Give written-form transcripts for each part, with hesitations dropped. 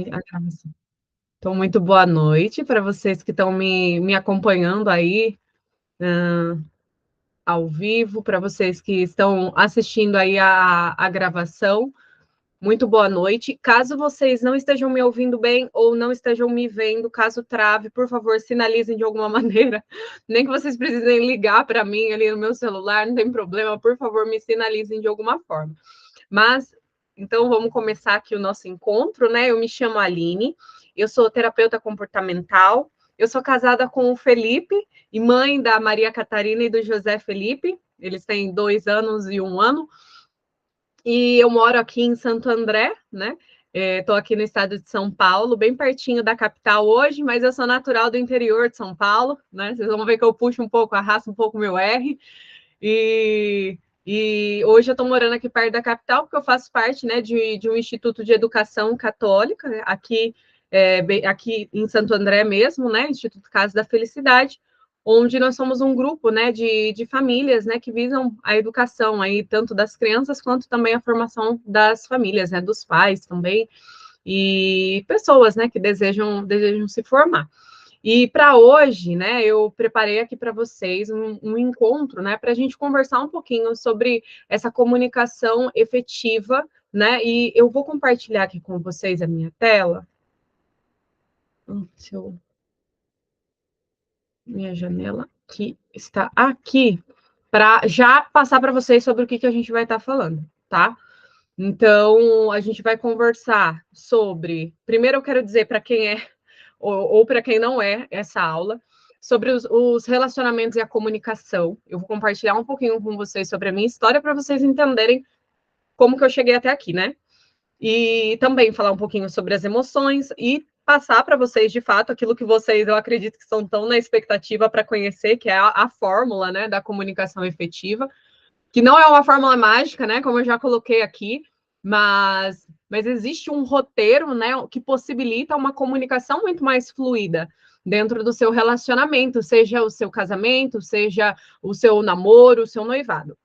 A gravação. Então, muito boa noite para vocês que estão me acompanhando aí ao vivo, para vocês que estão assistindo aí a gravação. Muito boa noite. Caso vocês não estejam me ouvindo bem ou não estejam me vendo, caso trave, por favor, sinalizem de alguma maneira. Nem que vocês precisem ligar para mim ali no meu celular, não tem problema, por favor, me sinalizem de alguma forma. Mas, então, vamos começar aqui o nosso encontro, né? Eu me chamo Aline, eu sou terapeuta comportamental, eu sou casada com o Felipe e mãe da Maria Catarina e do José Felipe, eles têm 2 anos e 1 ano, e eu moro aqui em Santo André, né? Estou aqui no estado de São Paulo, bem pertinho da capital hoje, mas eu sou natural do interior de São Paulo, né? Vocês vão ver que eu puxo um pouco, arrasto um pouco o meu R. E hoje eu estou morando aqui perto da capital, porque eu faço parte, né, de um instituto de educação católica, né, aqui em Santo André mesmo, né, Instituto Casa da Felicidade, onde nós somos um grupo, né, de famílias, né, que visam a educação aí, tanto das crianças quanto também a formação das famílias, né, dos pais também, e pessoas, né, que desejam se formar. E para hoje, né, eu preparei aqui para vocês um encontro, né, para a gente conversar um pouquinho sobre essa comunicação efetiva, né, e eu vou compartilhar aqui com vocês a minha tela. Minha janela que está aqui, para já passar para vocês sobre o que a gente vai estar falando, tá? Então, a gente vai conversar sobre. Primeiro, eu quero dizer para quem é ou para quem não é essa aula, sobre os relacionamentos e a comunicação. Eu vou compartilhar um pouquinho com vocês sobre a minha história para vocês entenderem como que eu cheguei até aqui, né? E também falar um pouquinho sobre as emoções e passar para vocês, de fato, aquilo que vocês, eu acredito que estão tão na expectativa para conhecer, que é a fórmula, né, da comunicação efetiva, que não é uma fórmula mágica, né, como eu já coloquei aqui, mas existe um roteiro, né, que possibilita uma comunicação muito mais fluida dentro do seu relacionamento, seja o seu casamento, seja o seu namoro, o seu noivado.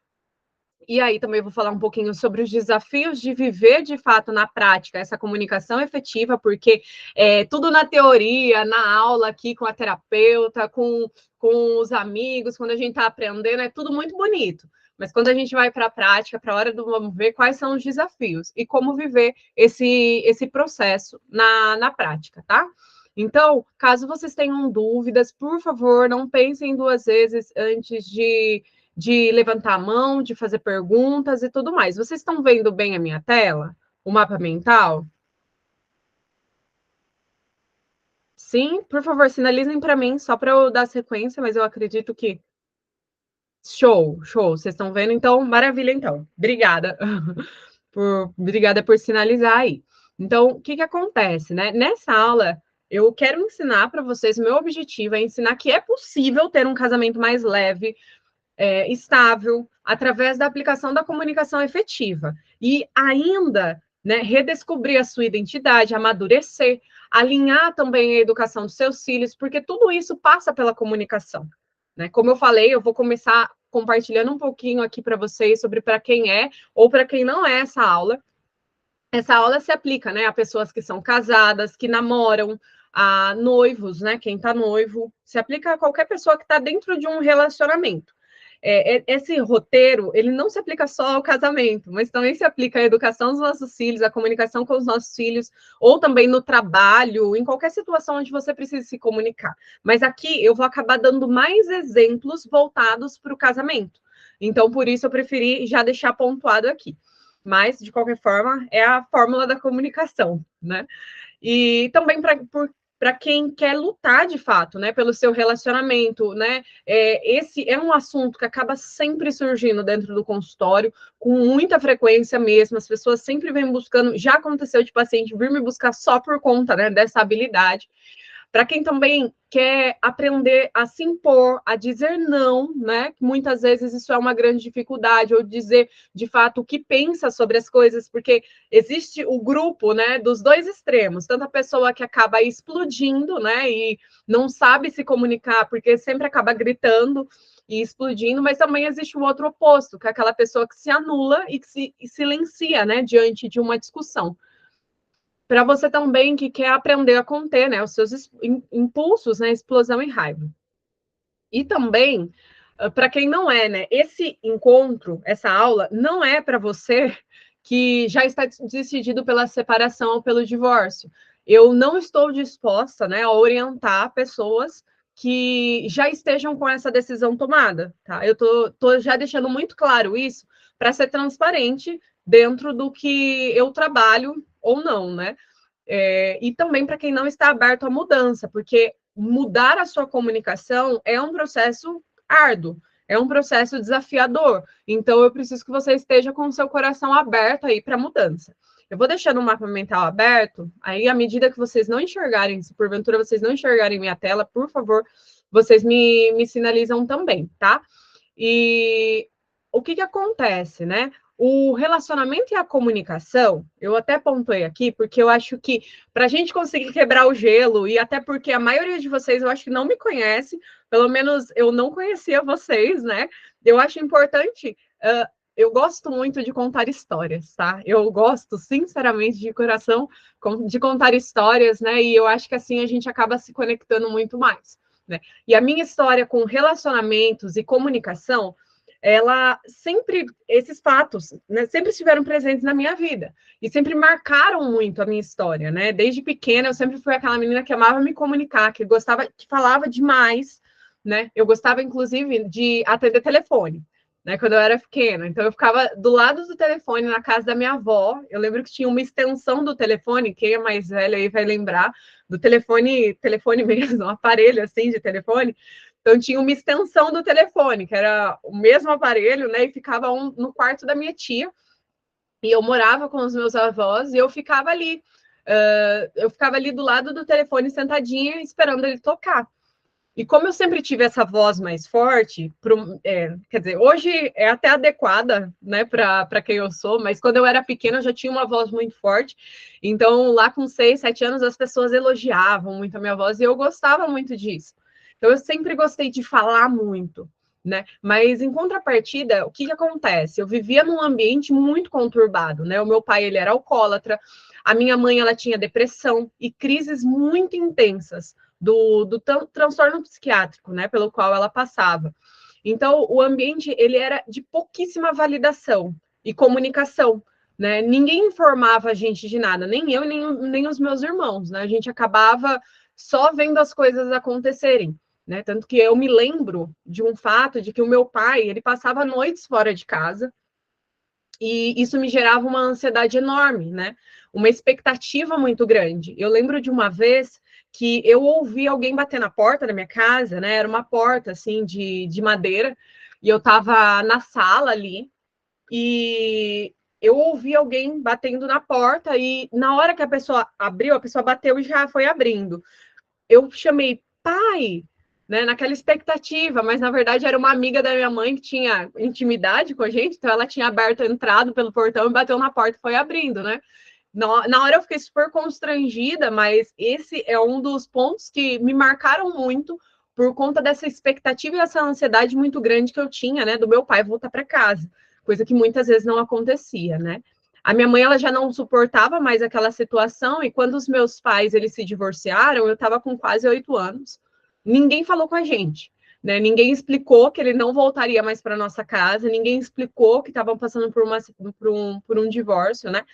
E aí também vou falar um pouquinho sobre os desafios de viver de fato na prática essa comunicação efetiva, porque tudo na teoria, na aula aqui com a terapeuta, com os amigos, quando a gente está aprendendo, é tudo muito bonito. Mas quando a gente vai para a prática, para a hora do vamos ver quais são os desafios e como viver esse processo na prática, tá? Então, caso vocês tenham dúvidas, por favor, não pensem 2 vezes antes de levantar a mão, de fazer perguntas e tudo mais. Vocês estão vendo bem a minha tela? O mapa mental? Sim, por favor, sinalizem para mim, só para eu dar sequência, mas eu acredito que. Show, show. Vocês estão vendo? Então, maravilha, então. Obrigada. Obrigada por sinalizar aí. Então, o que acontece, né? Nessa aula, eu quero ensinar para vocês, meu objetivo é ensinar que é possível ter um casamento mais leve, estável, através da aplicação da comunicação efetiva. E ainda, né, redescobrir a sua identidade, amadurecer, alinhar também a educação dos seus filhos, porque tudo isso passa pela comunicação. Né? Como eu falei, eu vou começar compartilhando um pouquinho aqui para vocês sobre para quem é ou para quem não é essa aula. Essa aula se aplica, né, a pessoas que são casadas, que namoram, a noivos, né, quem está noivo, se aplica a qualquer pessoa que está dentro de um relacionamento. Esse roteiro, ele não se aplica só ao casamento, mas também se aplica à educação dos nossos filhos, à comunicação com os nossos filhos, ou também no trabalho, em qualquer situação onde você precise se comunicar. Mas aqui eu vou acabar dando mais exemplos voltados para o casamento. Então, por isso eu preferi já deixar pontuado aqui. Mas, de qualquer forma, é a fórmula da comunicação, né? E também para quem quer lutar de fato, né, pelo seu relacionamento, né? Esse é um assunto que acaba sempre surgindo dentro do consultório, com muita frequência mesmo. As pessoas sempre vêm buscando. Já aconteceu de paciente vir me buscar só por conta, né, dessa habilidade. Para quem também quer aprender a se impor, a dizer não, né? Muitas vezes isso é uma grande dificuldade, ou dizer de fato o que pensa sobre as coisas, porque existe o grupo, né, dos 2 extremos, tanto a pessoa que acaba explodindo, né, e não sabe se comunicar, porque sempre acaba gritando e explodindo, mas também existe o outro oposto, que é aquela pessoa que se anula e que se silencia, né, diante de uma discussão. para você também que quer aprender a conter, né, os seus impulsos, né, explosão e raiva. E também, para quem não é, né, esse encontro, essa aula, não é para você que já está decidido pela separação ou pelo divórcio. Eu não estou disposta, né, a orientar pessoas que já estejam com essa decisão tomada, tá? Eu tô já deixando muito claro isso para ser transparente dentro do que eu trabalho ou não, né? E também para quem não está aberto à mudança, porque mudar a sua comunicação é um processo árduo, é um processo desafiador. Então, eu preciso que você esteja com o seu coração aberto aí para a mudança. Eu vou deixando o mapa mental aberto, aí, à medida que vocês não enxergarem, se porventura vocês não enxergarem minha tela, por favor, vocês me sinalizam também, tá? E o que acontece, né? O relacionamento e a comunicação, eu até pontuei aqui, porque eu acho que para a gente conseguir quebrar o gelo, e até porque a maioria de vocês eu acho que não me conhece, pelo menos eu não conhecia vocês, né? Eu acho importante, eu gosto muito de contar histórias, tá? Eu gosto, sinceramente, de coração, de contar histórias, né? E eu acho que assim a gente acaba se conectando muito mais, né? E a minha história com relacionamentos e comunicação, ela sempre, esses fatos, né, sempre estiveram presentes na minha vida e sempre marcaram muito a minha história, né? Desde pequena eu sempre fui aquela menina que amava me comunicar, que gostava, que falava demais, né? Eu gostava inclusive de atender telefone, né? Quando eu era pequena, então eu ficava do lado do telefone na casa da minha avó. Eu lembro que tinha uma extensão do telefone, quem é mais velho aí vai lembrar do telefone mesmo, um aparelho assim de telefone. Então, tinha uma extensão do telefone, que era o mesmo aparelho, né? E ficava no quarto da minha tia. E eu morava com os meus avós e eu ficava ali. Eu ficava ali do lado do telefone, sentadinha, esperando ele tocar. E como eu sempre tive essa voz mais forte, quer dizer, hoje é até adequada, né, para quem eu sou, mas quando eu era pequena eu já tinha uma voz muito forte. Então, lá com 6, 7 anos, as pessoas elogiavam muito a minha voz e eu gostava muito disso. Então, eu sempre gostei de falar muito, né? Mas, em contrapartida, o que acontece? Eu vivia num ambiente muito conturbado, né? O meu pai, ele era alcoólatra, a minha mãe, ela tinha depressão e crises muito intensas do transtorno psiquiátrico, né, pelo qual ela passava. Então, o ambiente, ele era de pouquíssima validação e comunicação, né? Ninguém informava a gente de nada, nem eu, nem os meus irmãos, né? A gente acabava só vendo as coisas acontecerem, né? Tanto que eu me lembro de um fato de que o meu pai, ele passava noites fora de casa, e isso me gerava uma ansiedade enorme, né? Uma expectativa muito grande. Eu lembro de uma vez que eu ouvi alguém bater na porta da minha casa, né? Era uma porta assim de madeira, e eu estava na sala ali, e eu ouvi alguém batendo na porta, e na hora que a pessoa abriu, a pessoa bateu e já foi abrindo. Eu chamei pai, né, naquela expectativa, mas na verdade era uma amiga da minha mãe que tinha intimidade com a gente, então ela tinha aberto, entrado pelo portão e bateu na porta e foi abrindo, né? Na hora eu fiquei super constrangida, mas esse é um dos pontos que me marcaram muito por conta dessa expectativa e essa ansiedade muito grande que eu tinha, né, do meu pai voltar para casa, coisa que muitas vezes não acontecia, né? A minha mãe, ela já não suportava mais aquela situação, e quando os meus pais, eles se divorciaram, eu estava com quase 8 anos. Ninguém falou com a gente, né? Ninguém explicou que ele não voltaria mais para nossa casa, ninguém explicou que estavam passando por um divórcio, né?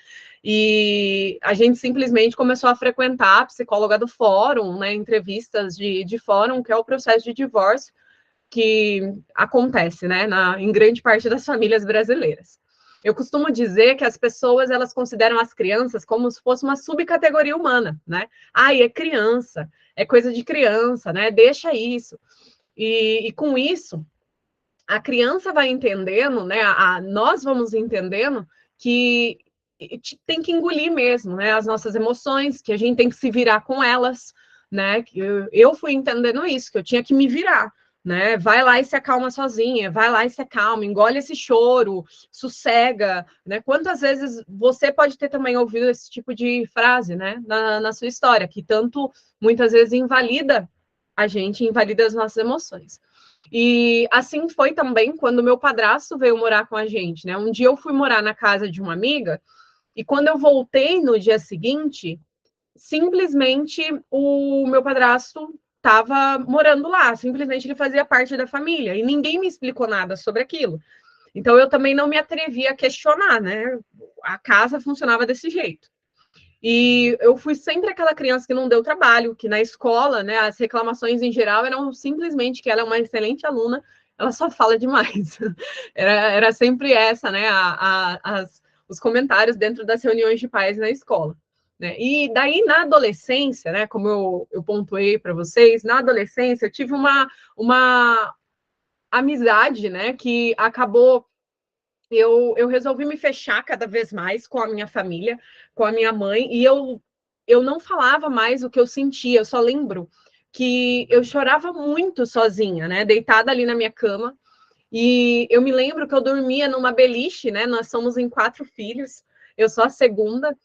E a gente simplesmente começou a frequentar a psicóloga do fórum, né? Entrevistas de fórum, que é o processo de divórcio que acontece, né? Em grande parte das famílias brasileiras. Eu costumo dizer que as pessoas, elas consideram as crianças como se fosse uma subcategoria humana, né? Ai, é criança, é coisa de criança, né? Deixa isso. E com isso, a criança vai entendendo, né? Nós vamos entendendo que tem que engolir mesmo, né? As nossas emoções, que a gente tem que se virar com elas, né? Eu fui entendendo isso, que eu tinha que me virar, né? Vai lá e se acalma sozinha, vai lá e se acalma, engole esse choro, sossega, né? Quantas vezes você pode ter também ouvido esse tipo de frase, né? Na sua história, que tanto, muitas vezes, invalida a gente, invalida as nossas emoções. E assim foi também quando meu padrasto veio morar com a gente, né? Um dia eu fui morar na casa de uma amiga, e quando eu voltei no dia seguinte, simplesmente o meu padrasto estava morando lá, simplesmente ele fazia parte da família, e ninguém me explicou nada sobre aquilo. Então, eu também não me atrevi a questionar, né? A casa funcionava desse jeito. E eu fui sempre aquela criança que não deu trabalho, que na escola, né, as reclamações em geral eram simplesmente que ela é uma excelente aluna, ela só fala demais. Era sempre essa, né, os comentários dentro das reuniões de pais na escola. Né? E daí, na adolescência, né, como eu pontuei para vocês, na adolescência eu tive uma amizade, né, que acabou eu resolvi me fechar cada vez mais com a minha família, com a minha mãe, e eu não falava mais o que eu sentia, eu só lembro que eu chorava muito sozinha, né, deitada ali na minha cama, e eu me lembro que eu dormia numa beliche, né, nós somos em 4 filhos, eu sou a segunda,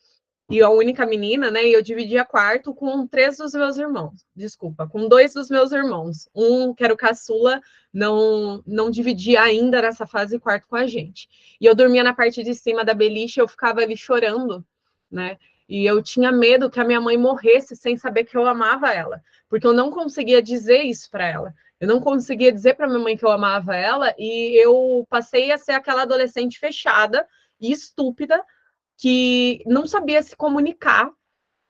e a única menina, né? E eu dividia quarto com 3 dos meus irmãos. Desculpa, com 2 dos meus irmãos. Um, que era o caçula, não dividia ainda nessa fase quarto com a gente. E eu dormia na parte de cima da beliche, eu ficava ali chorando, né? E eu tinha medo que a minha mãe morresse sem saber que eu amava ela, porque eu não conseguia dizer isso para ela. Eu não conseguia dizer para minha mãe que eu amava ela, e eu passei a ser aquela adolescente fechada e estúpida que não sabia se comunicar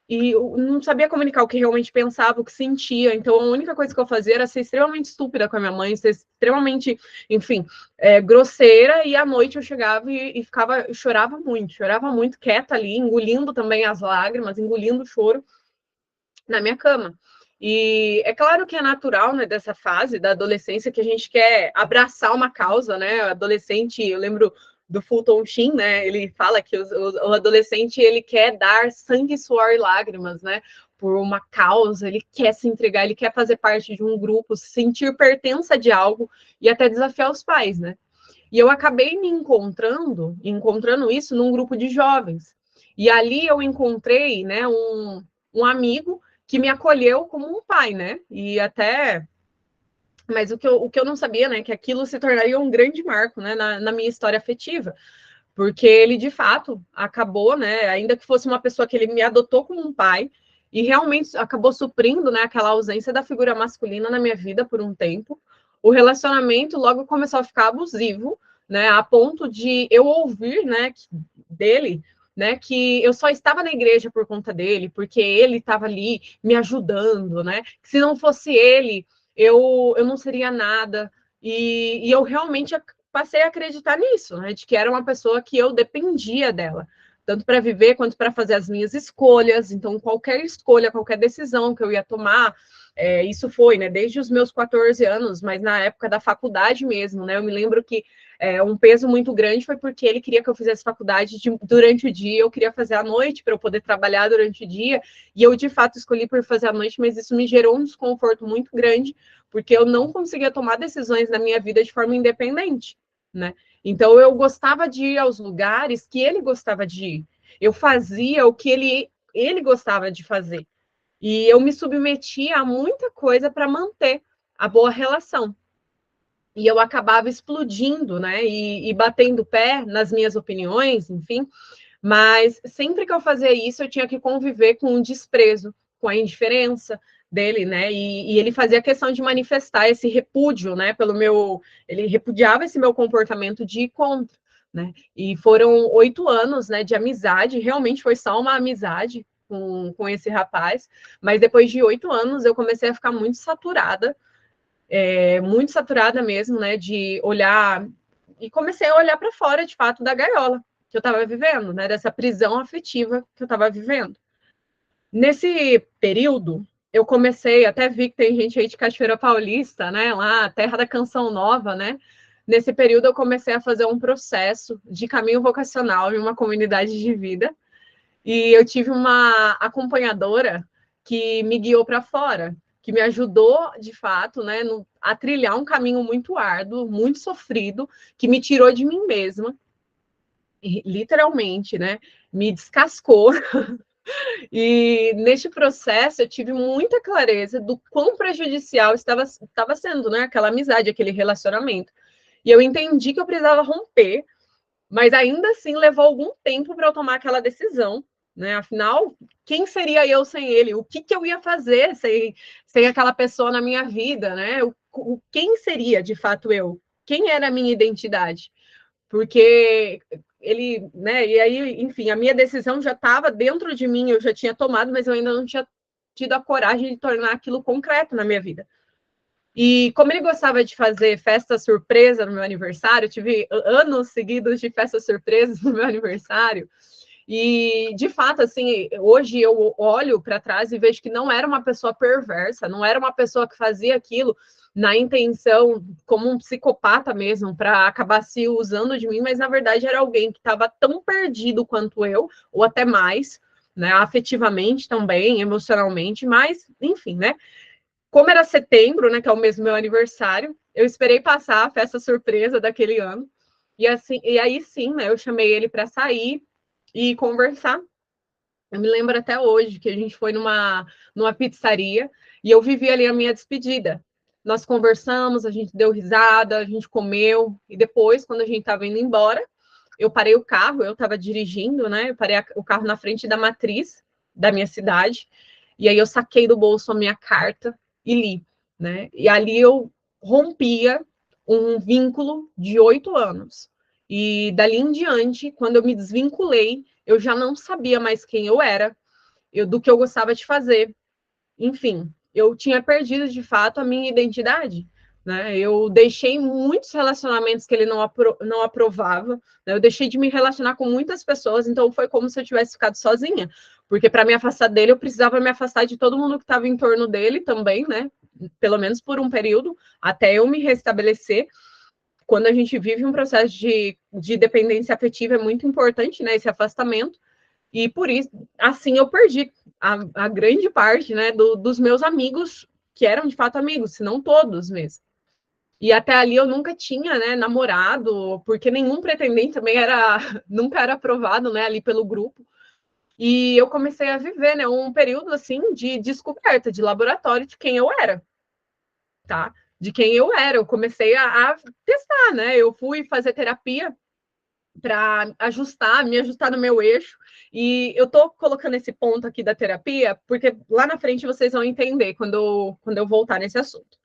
e não sabia comunicar o que realmente pensava, o que sentia. Então, a única coisa que eu fazia era ser extremamente estúpida com a minha mãe, ser extremamente, enfim, grosseira. E à noite eu chegava e ficava, eu chorava muito, quieta ali, engolindo também as lágrimas, engolindo o choro na minha cama. E é claro que é natural, né, dessa fase da adolescência que a gente quer abraçar uma causa, né? O adolescente, eu lembro do Fulton Sheen, né? Ele fala que o adolescente ele quer dar sangue, suor e lágrimas, né? Por uma causa, ele quer se entregar, ele quer fazer parte de um grupo, sentir pertença de algo e até desafiar os pais, né? E eu acabei me encontrando isso num grupo de jovens. E ali eu encontrei, né, um amigo que me acolheu como um pai, né? E até. Mas o que eu não sabia, né, que aquilo se tornaria um grande marco, né, na minha história afetiva, porque ele de fato acabou, né, ainda que fosse uma pessoa que ele me adotou como um pai, e realmente acabou suprindo, né, aquela ausência da figura masculina na minha vida por um tempo. O relacionamento logo começou a ficar abusivo, né, a ponto de eu ouvir, né, dele, né, que eu só estava na igreja por conta dele, porque ele estava ali me ajudando, né, que se não fosse ele, eu não seria nada, e eu realmente passei a acreditar nisso, né, de que era uma pessoa que eu dependia dela, tanto para viver quanto para fazer as minhas escolhas. Então, qualquer escolha, qualquer decisão que eu ia tomar, isso foi, né, desde os meus 14 anos, mas na época da faculdade mesmo, né, eu me lembro que um peso muito grande foi porque ele queria que eu fizesse faculdade durante o dia, eu queria fazer à noite para eu poder trabalhar durante o dia, e eu de fato escolhi por fazer à noite, mas isso me gerou um desconforto muito grande, porque eu não conseguia tomar decisões na minha vida de forma independente, né? Então eu gostava de ir aos lugares que ele gostava de ir. Eu fazia o que ele gostava de fazer. E eu me submetia a muita coisa para manter a boa relação. E eu acabava explodindo, né? E batendo o pé nas minhas opiniões, enfim. Mas sempre que eu fazia isso, eu tinha que conviver com o desprezo, com a indiferença dele, né? E ele fazia questão de manifestar esse repúdio, né? Pelo meu, ele repudiava esse meu comportamento de ir contra, né? E foram 8 anos, né? De amizade. Realmente foi só uma amizade com esse rapaz. Mas depois de 8 anos, eu comecei a ficar muito saturada mesmo, né? De olhar e comecei a olhar para fora, de fato, da gaiola que eu estava vivendo, né? Dessa prisão afetiva que eu estava vivendo. Nesse período, eu comecei, até vi que tem gente aí de Cachoeira Paulista, né? Lá, terra da canção nova, né? Nesse período, eu comecei a fazer um processo de caminho vocacional em uma comunidade de vida. E eu tive uma acompanhadora que me guiou para fora, que me ajudou, de fato, né, a trilhar um caminho muito árduo, muito sofrido, que me tirou de mim mesma, literalmente, né? Me descascou. E neste processo eu tive muita clareza do quão prejudicial estava sendo, né? Aquela amizade, aquele relacionamento. E eu entendi que eu precisava romper, mas ainda assim levou algum tempo para eu tomar aquela decisão. né? Afinal, quem seria eu sem ele? O que eu ia fazer sem aquela pessoa na minha vida, né? Quem seria, de fato, eu? Quem era a minha identidade? Porque ele, né? E aí, enfim, a minha decisão já estava dentro de mim, eu já tinha tomado, mas eu ainda não tinha tido a coragem de tornar aquilo concreto na minha vida. E como ele gostava de fazer festa surpresa no meu aniversário, eu tive anos seguidos de festas surpresas no meu aniversário. E, de fato, assim, hoje eu olho para trás e vejo que não era uma pessoa perversa, não era uma pessoa que fazia aquilo na intenção, como um psicopata mesmo, para acabar se usando de mim, mas na verdade era alguém que estava tão perdido quanto eu, ou até mais, né, afetivamente também, emocionalmente, mas, enfim, né? Como era setembro, né, que é o mesmo meu aniversário, eu esperei passar a festa surpresa daquele ano. E assim, e aí sim, né, eu chamei ele para sair e conversar. Eu me lembro até hoje que a gente foi numa pizzaria e eu vivi ali a minha despedida. Nós conversamos, a gente deu risada, a gente comeu, e depois, quando a gente estava indo embora, eu parei o carro, eu estava dirigindo, né? Eu parei o carro na frente da matriz da minha cidade, e aí eu saquei do bolso a minha carta e li, né? E ali eu rompia um vínculo de 8 anos. E dali em diante, quando eu me desvinculei, eu já não sabia mais quem eu era, do que eu gostava de fazer. Enfim, eu tinha perdido de fato a minha identidade. Né? Eu deixei muitos relacionamentos que ele não aprovava, né? Eu deixei de me relacionar com muitas pessoas, então foi como se eu tivesse ficado sozinha, porque para me afastar dele, eu precisava me afastar de todo mundo que estava em torno dele também, né? Pelo menos por um período, até eu me restabelecer. Quando a gente vive um processo de dependência afetiva, é muito importante, né, esse afastamento, e por isso, assim, eu perdi a grande parte, né, dos meus amigos, que eram de fato amigos, se não todos mesmo. E até ali eu nunca tinha, né, namorado, porque nenhum pretendente também nunca era aprovado, né, ali pelo grupo. E eu comecei a viver, né, um período, assim, de descoberta, de laboratório de quem eu era, tá? De quem eu era. Eu comecei a testar, né? Eu fui fazer terapia para me ajustar no meu eixo. E eu tô colocando esse ponto aqui da terapia, porque lá na frente vocês vão entender quando eu voltar nesse assunto.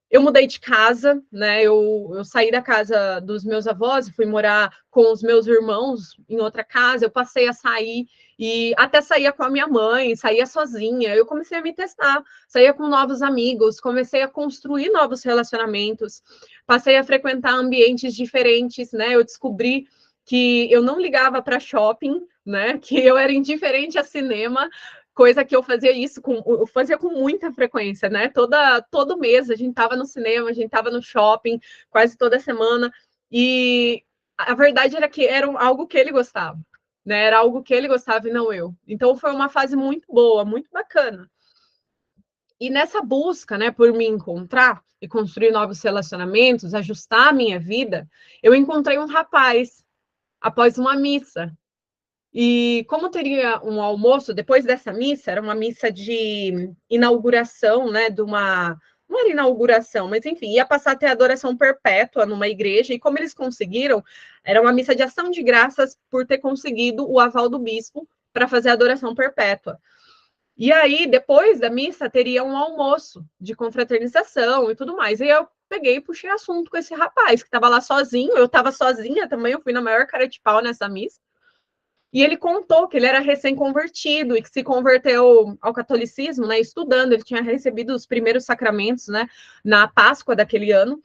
Eu mudei de casa, né? Eu saí da casa dos meus avós e fui morar com os meus irmãos em outra casa. Eu passei a sair e até saía com a minha mãe, saía sozinha. Eu comecei a me testar, saía com novos amigos, comecei a construir novos relacionamentos, passei a frequentar ambientes diferentes, né? Eu descobri que eu não ligava para shopping, né? Que eu era indiferente a cinema, coisa que eu fazia com muita frequência, né? Todo mês a gente estava no cinema, a gente estava no shopping, quase toda semana. E a verdade era que era algo que ele gostava, né? Era algo que ele gostava e não eu. Então foi uma fase muito boa, muito bacana. E nessa busca, né, por me encontrar e construir novos relacionamentos, ajustar a minha vida, eu encontrei um rapaz após uma missa. E como teria um almoço depois dessa missa, era uma missa de inauguração, né, de uma não era inauguração, mas enfim, ia passar a ter adoração perpétua numa igreja, e como eles conseguiram, era uma missa de ação de graças por ter conseguido o aval do bispo para fazer a adoração perpétua. E aí, depois da missa, teria um almoço de confraternização e tudo mais. E eu peguei e puxei assunto com esse rapaz, que estava lá sozinho, eu estava sozinha também, eu fui na maior cara de pau nessa missa. E ele contou que ele era recém-convertido e que se converteu ao catolicismo, né, estudando. Ele tinha recebido os primeiros sacramentos, né, na Páscoa daquele ano.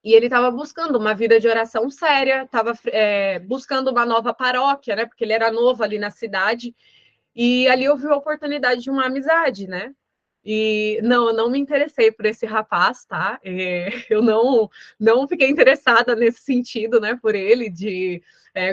E ele estava buscando uma vida de oração séria, estava buscando uma nova paróquia, né, porque ele era novo ali na cidade. E ali eu vi a oportunidade de uma amizade, né? E não, eu não me interessei por esse rapaz, tá? Eu não fiquei interessada nesse sentido, né, por ele,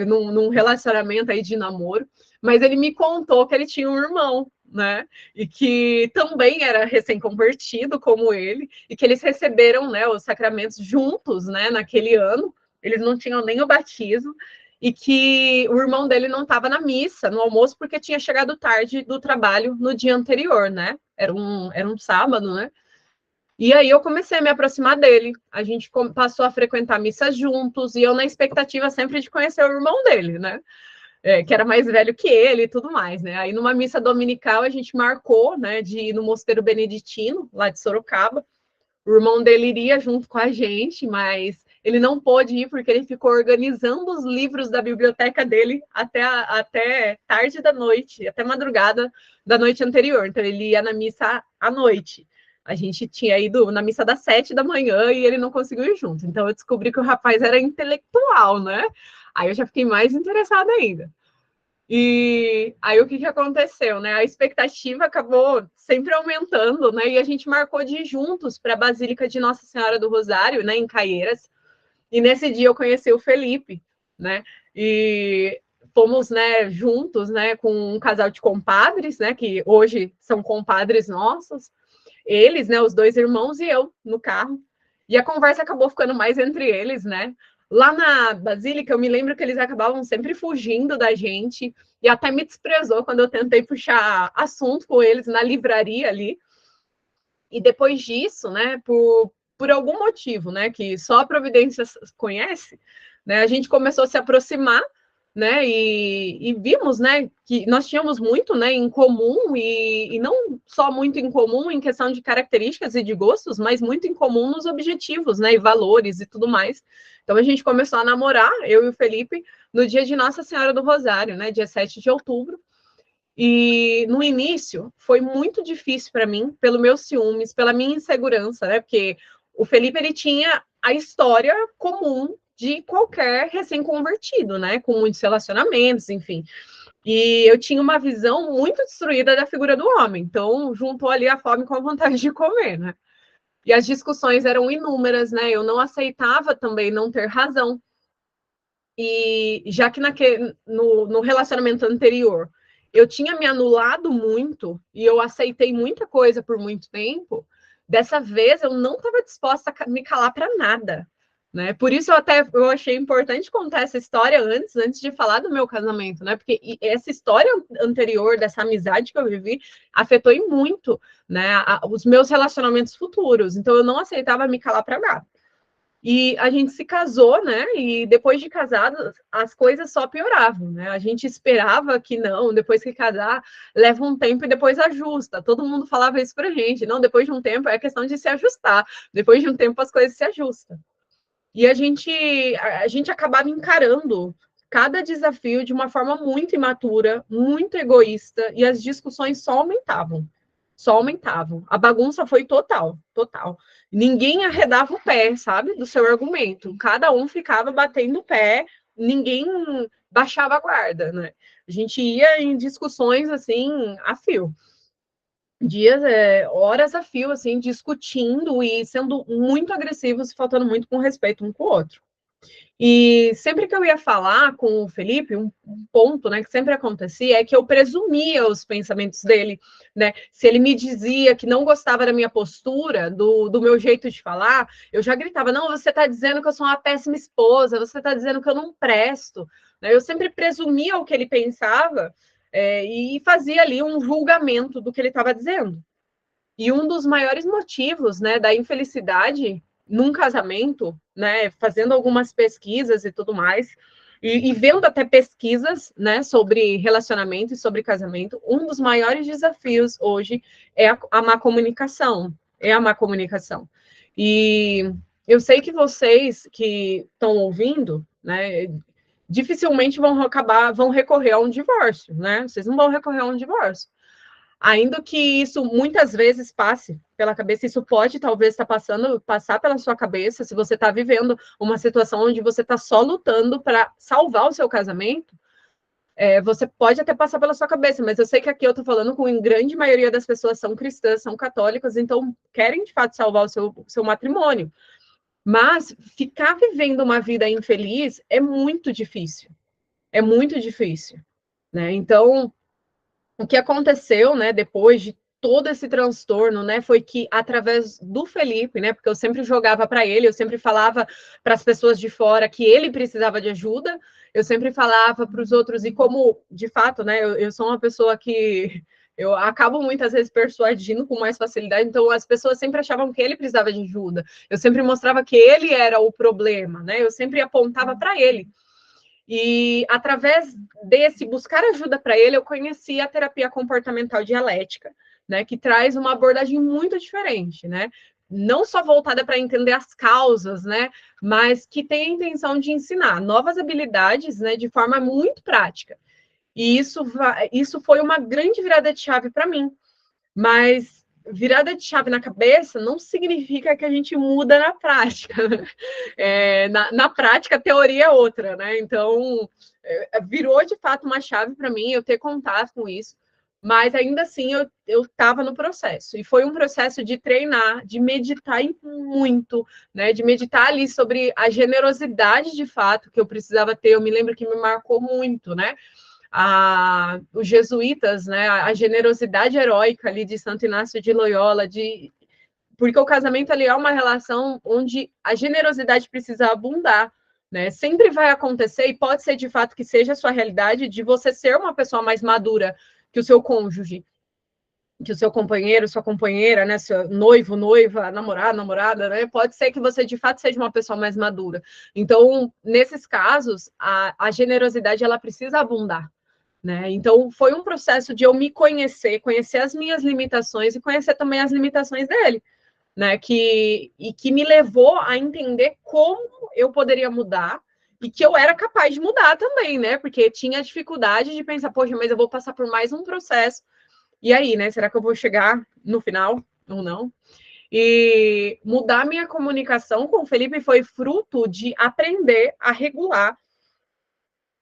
num relacionamento aí de namoro, mas ele me contou que ele tinha um irmão, né? E que também era recém-convertido, como ele, e que eles receberam, né, os sacramentos juntos, né, naquele ano. Eles não tinham nem o batismo, e que o irmão dele não estava na missa, no almoço, porque tinha chegado tarde do trabalho no dia anterior, né? Era um sábado, né? E aí eu comecei a me aproximar dele. A gente passou a frequentar missas juntos, e eu na expectativa sempre de conhecer o irmão dele, né? que era mais velho que ele e tudo mais, né? Aí numa missa dominical a gente marcou, né, de ir no Mosteiro Beneditino, lá de Sorocaba. O irmão dele iria junto com a gente, mas ele não pôde ir porque ele ficou organizando os livros da biblioteca dele até tarde da noite, até madrugada da noite anterior. Então ele ia na missa à noite. A gente tinha ido na missa das 7 da manhã e ele não conseguiu ir junto. Então eu descobri que o rapaz era intelectual, né? Aí eu já fiquei mais interessada ainda. E aí o que aconteceu, né? A expectativa acabou sempre aumentando, né? E a gente marcou de ir juntos para a Basílica de Nossa Senhora do Rosário, né, em Caieiras. E nesse dia eu conheci o Felipe, né? E fomos, né, juntos, né, com um casal de compadres, né, que hoje são compadres nossos. Eles, né, os dois irmãos e eu no carro. E a conversa acabou ficando mais entre eles, né? Lá na Basílica, eu me lembro que eles acabavam sempre fugindo da gente e até me desprezou quando eu tentei puxar assunto com eles na livraria ali. E depois disso, né, por algum motivo, né, que só a Providência conhece, né, a gente começou a se aproximar, né, e vimos, né, que nós tínhamos muito, né, em comum e não só muito em comum em questão de características e de gostos, mas muito em comum nos objetivos, né, e valores e tudo mais. Então a gente começou a namorar, eu e o Felipe, no dia de Nossa Senhora do Rosário, né, dia 7 de outubro. E no início foi muito difícil para mim, pelo meu ciúmes, pela minha insegurança, né? Porque o Felipe ele tinha a história comum de qualquer recém-convertido, né? Com muitos relacionamentos, enfim. E eu tinha uma visão muito destruída da figura do homem. Então, juntou ali a fome com a vontade de comer, né? E as discussões eram inúmeras, né? Eu não aceitava também não ter razão. E já que no relacionamento anterior eu tinha me anulado muito e eu aceitei muita coisa por muito tempo, dessa vez eu não estava disposta a me calar para nada. Né? Por isso eu achei importante contar essa história antes de falar do meu casamento, né? Porque essa história anterior, dessa amizade que eu vivi, afetou muito, né, os meus relacionamentos futuros. Então eu não aceitava me calar para nada. E a gente se casou, né? E depois de casado, as coisas só pioravam, né? A gente esperava que não, depois que casar, leva um tempo e depois ajusta. Todo mundo falava isso pra gente. Não, depois de um tempo é questão de se ajustar. Depois de um tempo as coisas se ajustam. E a gente acabava encarando cada desafio de uma forma muito imatura, muito egoísta, e as discussões só aumentavam. Só aumentavam. A bagunça foi total, total. Ninguém arredava o pé, sabe, do seu argumento. Cada um ficava batendo o pé, ninguém baixava a guarda, né? A gente ia em discussões assim a fio. Dias, horas a fio, assim, discutindo e sendo muito agressivos e faltando muito com respeito um com o outro. E sempre que eu ia falar com o Felipe, um ponto, né, que sempre acontecia é que eu presumia os pensamentos dele, né? Se ele me dizia que não gostava da minha postura, do meu jeito de falar, eu já gritava: não, você está dizendo que eu sou uma péssima esposa, você está dizendo que eu não presto. Né? Eu sempre presumia o que ele pensava e fazia ali um julgamento do que ele estava dizendo. E um dos maiores motivos, né, da infelicidade num casamento, né, fazendo algumas pesquisas e tudo mais, e vendo até pesquisas, né, sobre relacionamento e sobre casamento, um dos maiores desafios hoje é a má comunicação, é a má comunicação. E eu sei que vocês que estão ouvindo, né, dificilmente vão recorrer a um divórcio, né? Vocês não vão recorrer a um divórcio. Ainda que isso muitas vezes passe pela cabeça, isso pode talvez passar pela sua cabeça, se você está vivendo uma situação onde você está só lutando para salvar o seu casamento, você pode até passar pela sua cabeça, mas eu sei que aqui eu estou falando com a grande maioria das pessoas são cristãs, são católicas, então querem de fato salvar o seu matrimônio. Mas ficar vivendo uma vida infeliz é muito difícil. É muito difícil. Né? Então, o que aconteceu, né, depois de todo esse transtorno, né, foi que através do Felipe, né, porque eu sempre jogava para ele, eu sempre falava para as pessoas de fora que ele precisava de ajuda, eu sempre falava para os outros, e como, de fato, né, eu sou uma pessoa que eu acabo muitas vezes persuadindo com mais facilidade, então as pessoas sempre achavam que ele precisava de ajuda, eu sempre mostrava que ele era o problema, né, eu sempre apontava para ele. E através desse buscar ajuda para ele, eu conheci a terapia comportamental dialética, né, que traz uma abordagem muito diferente, né? Não só voltada para entender as causas, né, mas que tem a intenção de ensinar novas habilidades, né, de forma muito prática. E isso foi uma grande virada de chave para mim. Mas virada de chave na cabeça não significa que a gente muda na prática. Né? Na prática, a teoria é outra, né? Então, virou de fato uma chave para mim eu ter contato com isso. Mas ainda assim, eu estava no processo. E foi um processo de treinar, de meditar muito, né? De meditar ali sobre a generosidade de fato que eu precisava ter. Eu me lembro que me marcou muito, né? Os jesuítas, né, a generosidade heróica ali de Santo Inácio de Loyola, porque o casamento ali é uma relação onde a generosidade precisa abundar, né? Sempre vai acontecer, e pode ser de fato que seja a sua realidade, de você ser uma pessoa mais madura que o seu cônjuge, que o seu companheiro, sua companheira, né, seu noivo, noiva, namorado, namorada, né, pode ser que você de fato seja uma pessoa mais madura. Então, nesses casos, a generosidade ela precisa abundar. Né? Então, foi um processo de eu me conhecer, conhecer as minhas limitações e conhecer também as limitações dele, né? Que me levou a entender como eu poderia mudar e que eu era capaz de mudar também, né? Porque tinha dificuldade de pensar, poxa, mas eu vou passar por mais um processo. E aí, né? Será que eu vou chegar no final ou não? E mudar minha comunicação com o Felipe foi fruto de aprender a regular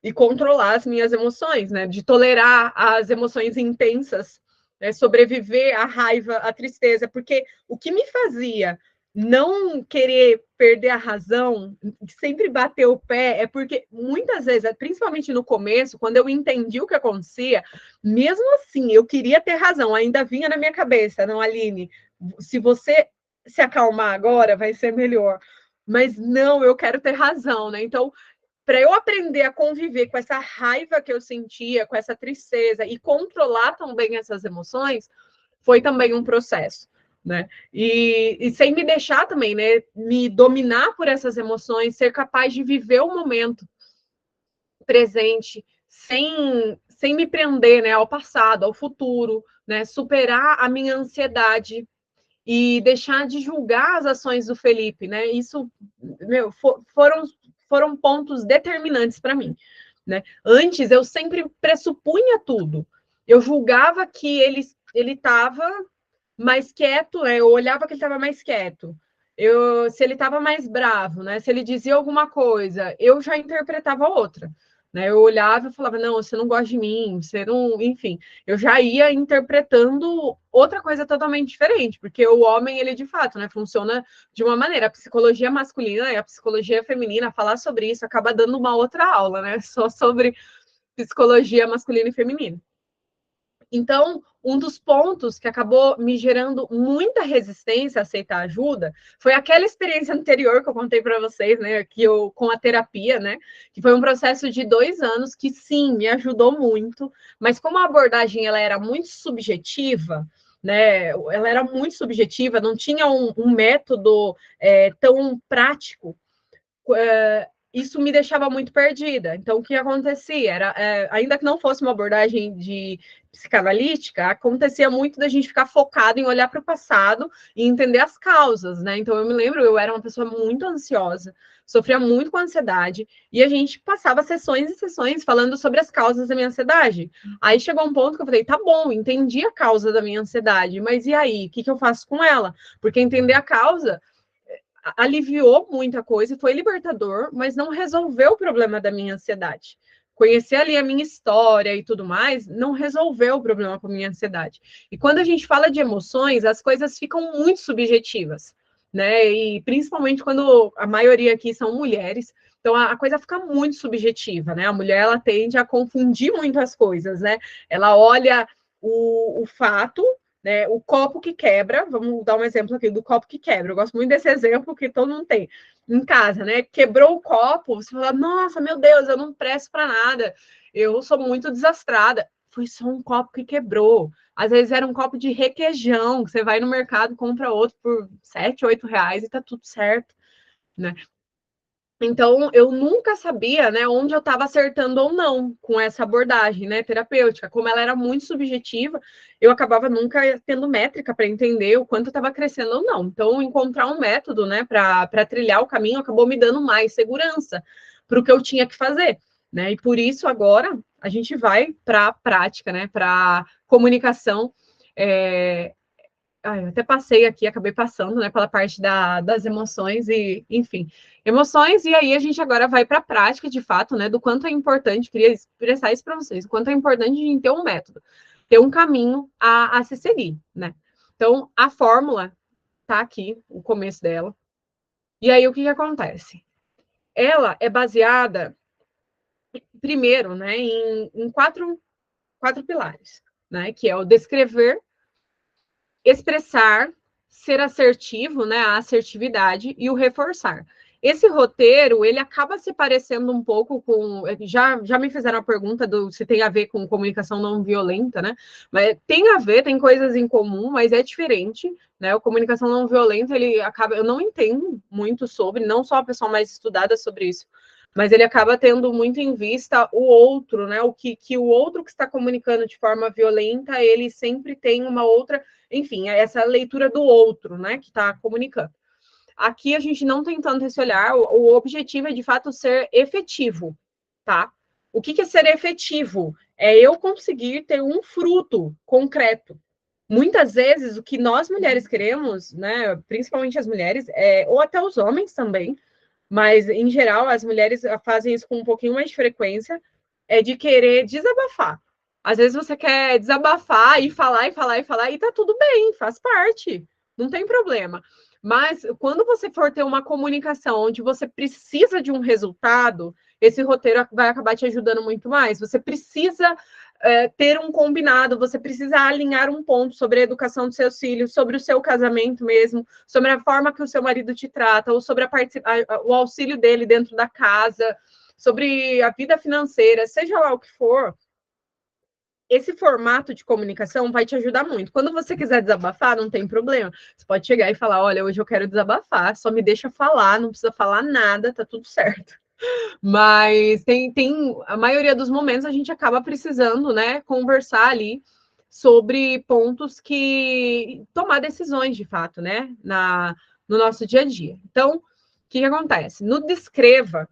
e controlar as minhas emoções, né? De tolerar as emoções intensas, né? Sobreviver à raiva, à tristeza, porque o que me fazia não querer perder a razão, sempre bater o pé, é porque muitas vezes, principalmente no começo, quando eu entendi o que acontecia, mesmo assim, eu queria ter razão, ainda vinha na minha cabeça, não, Aline, se você se acalmar agora, vai ser melhor. Mas não, eu quero ter razão, né? Então, para eu aprender a conviver com essa raiva que eu sentia, com essa tristeza e controlar também essas emoções, foi também um processo, né? E sem me deixar também, né? Me dominar por essas emoções, ser capaz de viver o momento presente, sem me prender, né, ao passado, ao futuro, né? Superar a minha ansiedade e deixar de julgar as ações do Felipe, né? Isso, meu, foram pontos determinantes para mim, né? Antes eu sempre pressupunha tudo. Eu julgava que ele estava mais quieto, né? Eu olhava que ele estava mais quieto. Se ele estava mais bravo, né? Se ele dizia alguma coisa, eu já interpretava outra. Né? Eu olhava e falava, não, você não gosta de mim, você não. Enfim, eu já ia interpretando outra coisa totalmente diferente, porque o homem, ele de fato, né, funciona de uma maneira. A psicologia masculina e a psicologia feminina, falar sobre isso acaba dando uma outra aula, né? Só sobre psicologia masculina e feminina. Então, um dos pontos que acabou me gerando muita resistência a aceitar ajuda foi aquela experiência anterior que eu contei para vocês, né? Que eu com a terapia, né? Que foi um processo de 2 anos que sim me ajudou muito, mas como a abordagem ela era muito subjetiva, né? Ela era muito subjetiva, não tinha um método tão prático. Isso me deixava muito perdida. Então, o que acontecia era, ainda que não fosse uma abordagem de psicanalítica, acontecia muito da gente ficar focado em olhar para o passado e entender as causas, né? Então, eu me lembro, eu era uma pessoa muito ansiosa, sofria muito com ansiedade, e a gente passava sessões e sessões falando sobre as causas da minha ansiedade. Aí chegou um ponto que eu falei, tá bom, entendi a causa da minha ansiedade, mas e aí? O que eu faço com ela? Porque entender a causa aliviou muita coisa, foi libertador, mas não resolveu o problema da minha ansiedade. Conhecer ali a minha história e tudo mais, não resolveu o problema com a minha ansiedade. E quando a gente fala de emoções, as coisas ficam muito subjetivas, né? E principalmente quando a maioria aqui são mulheres, então a coisa fica muito subjetiva, né? A mulher ela tende a confundir muito as coisas, né? Ela olha o fato, né? O copo que quebra, vamos dar um exemplo aqui do copo que quebra. Eu gosto muito desse exemplo que todo mundo tem em casa, né? Quebrou o copo, você fala, nossa, meu Deus, eu não presto para nada, eu sou muito desastrada. Foi só um copo que quebrou. Às vezes era um copo de requeijão, que você vai no mercado, compra outro por 7, 8 reais e tá tudo certo, né? Então, eu nunca sabia, né, onde eu estava acertando ou não com essa abordagem, né, terapêutica. Como ela era muito subjetiva, eu acabava nunca tendo métrica para entender o quanto eu estava crescendo ou não. Então, encontrar um método, né, para trilhar o caminho acabou me dando mais segurança para o que eu tinha que fazer, né? E por isso agora a gente vai para a prática, né, para comunicação. Eu até passei aqui, acabei passando, né, pela parte das emoções e, enfim, emoções, e aí a gente agora vai para a prática, de fato, né, do quanto é importante, queria expressar isso para vocês, o quanto é importante a gente ter um método, ter um caminho a se seguir, né. Então, a fórmula tá aqui, o começo dela, e aí o que acontece? Ela é baseada, primeiro, né, em quatro pilares, né, que é o descrever, expressar, ser assertivo, né, a assertividade e o reforçar. Esse roteiro, ele acaba se parecendo um pouco com... Já me fizeram a pergunta se tem a ver com comunicação não violenta, né? Mas tem a ver, tem coisas em comum, mas é diferente, né? A comunicação não violenta, ele acaba... Eu não entendo muito sobre, não sou a pessoa mais estudada sobre isso, mas ele acaba tendo muito em vista o outro, né? O que o outro que está comunicando de forma violenta, ele sempre tem uma outra... Enfim, é essa leitura do outro, né, que está comunicando. Aqui a gente não tem tanto esse olhar, o objetivo é, de fato, ser efetivo, tá? O que é ser efetivo? É eu conseguir ter um fruto concreto. Muitas vezes, o que nós mulheres queremos, né, principalmente as mulheres, ou até os homens também, mas, em geral, as mulheres fazem isso com um pouquinho mais de frequência, é de querer desabafar. Às vezes você quer desabafar e falar, e falar, e falar, e tá tudo bem, faz parte, não tem problema. Mas quando você for ter uma comunicação onde você precisa de um resultado, esse roteiro vai acabar te ajudando muito mais. Você precisa ter um combinado, você precisa alinhar um ponto sobre a educação dos seus filhos, sobre o seu casamento mesmo, sobre a forma que o seu marido te trata, ou sobre o auxílio dele dentro da casa, sobre a vida financeira, seja lá o que for. Esse formato de comunicação vai te ajudar muito. Quando você quiser desabafar, não tem problema. Você pode chegar e falar: olha, hoje eu quero desabafar, só me deixa falar, não precisa falar nada, tá tudo certo. Mas tem a maioria dos momentos a gente acaba precisando, né, conversar ali sobre pontos que tomar decisões de fato, né, no nosso dia a dia. Então, o que acontece? No descreva,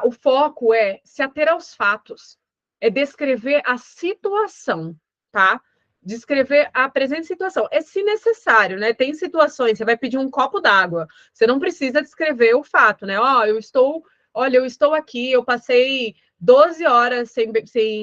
o foco é se ater aos fatos, é descrever a situação, tá? Descrever a presente situação. É se necessário, né? Tem situações, você vai pedir um copo d'água, você não precisa descrever o fato, né? Eu estou aqui, eu passei 12 horas sem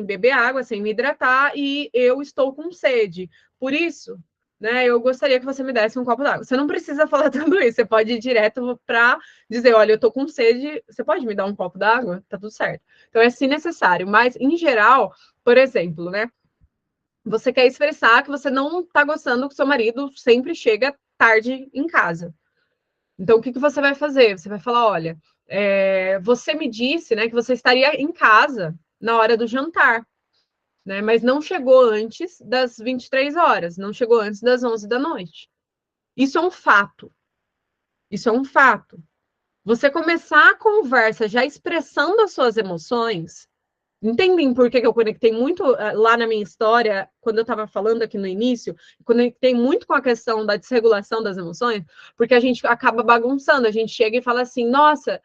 beber água, sem me hidratar, e eu estou com sede. Por isso, né, eu gostaria que você me desse um copo d'água. Você não precisa falar tudo isso, você pode ir direto para dizer, olha, eu tô com sede, você pode me dar um copo d'água? Tá tudo certo. Então, é se necessário, mas, em geral, por exemplo, né, você quer expressar que você não tá gostando que seu marido sempre chega tarde em casa. Então, o que você vai fazer? Você vai falar, olha, você me disse, né, que você estaria em casa na hora do jantar, né, mas não chegou antes das 23 horas, não chegou antes das 11 da noite. Isso é um fato. Isso é um fato. Você começar a conversa já expressando as suas emoções, entendem por que eu conectei muito lá na minha história, quando eu estava falando aqui no início, conectei muito com a questão da desregulação das emoções, porque a gente acaba bagunçando, a gente chega e fala assim, nossa,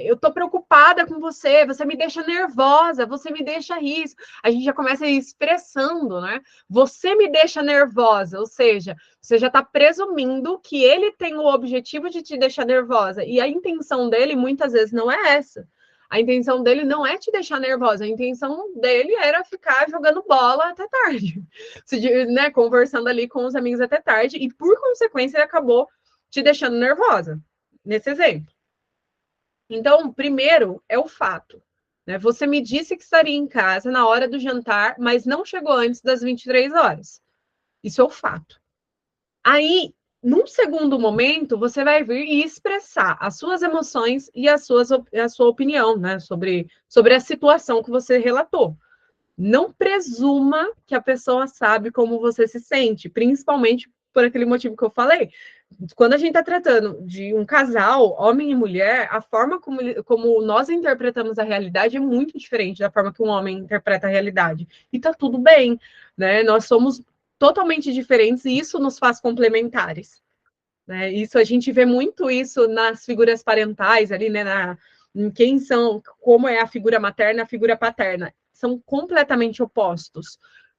eu tô preocupada com você me deixa nervosa, você me deixa isso. A gente já começa expressando, né? Você me deixa nervosa, ou seja, você já está presumindo que ele tem o objetivo de te deixar nervosa, e a intenção dele muitas vezes não é essa. A intenção dele não é te deixar nervosa, a intenção dele era ficar jogando bola até tarde, né, conversando ali com os amigos até tarde, e por consequência ele acabou te deixando nervosa, nesse exemplo. Então, primeiro é o fato, né? Você me disse que estaria em casa na hora do jantar, mas não chegou antes das 23 horas. Isso é o fato. Aí, num segundo momento, você vai vir e expressar as suas emoções e a sua opinião, né, sobre a situação que você relatou. Não presuma que a pessoa sabe como você se sente, principalmente por aquele motivo que eu falei. quando a gente está tratando de um casal, homem e mulher, a forma como nós interpretamos a realidade é muito diferente da forma que um homem interpreta a realidade. E tá tudo bem, né? Nós somos totalmente diferentes e isso nos faz complementares, né? Isso a gente vê muito isso nas figuras parentais ali, né? Em quem são, como é a figura materna, a figura paterna. São completamente opostos,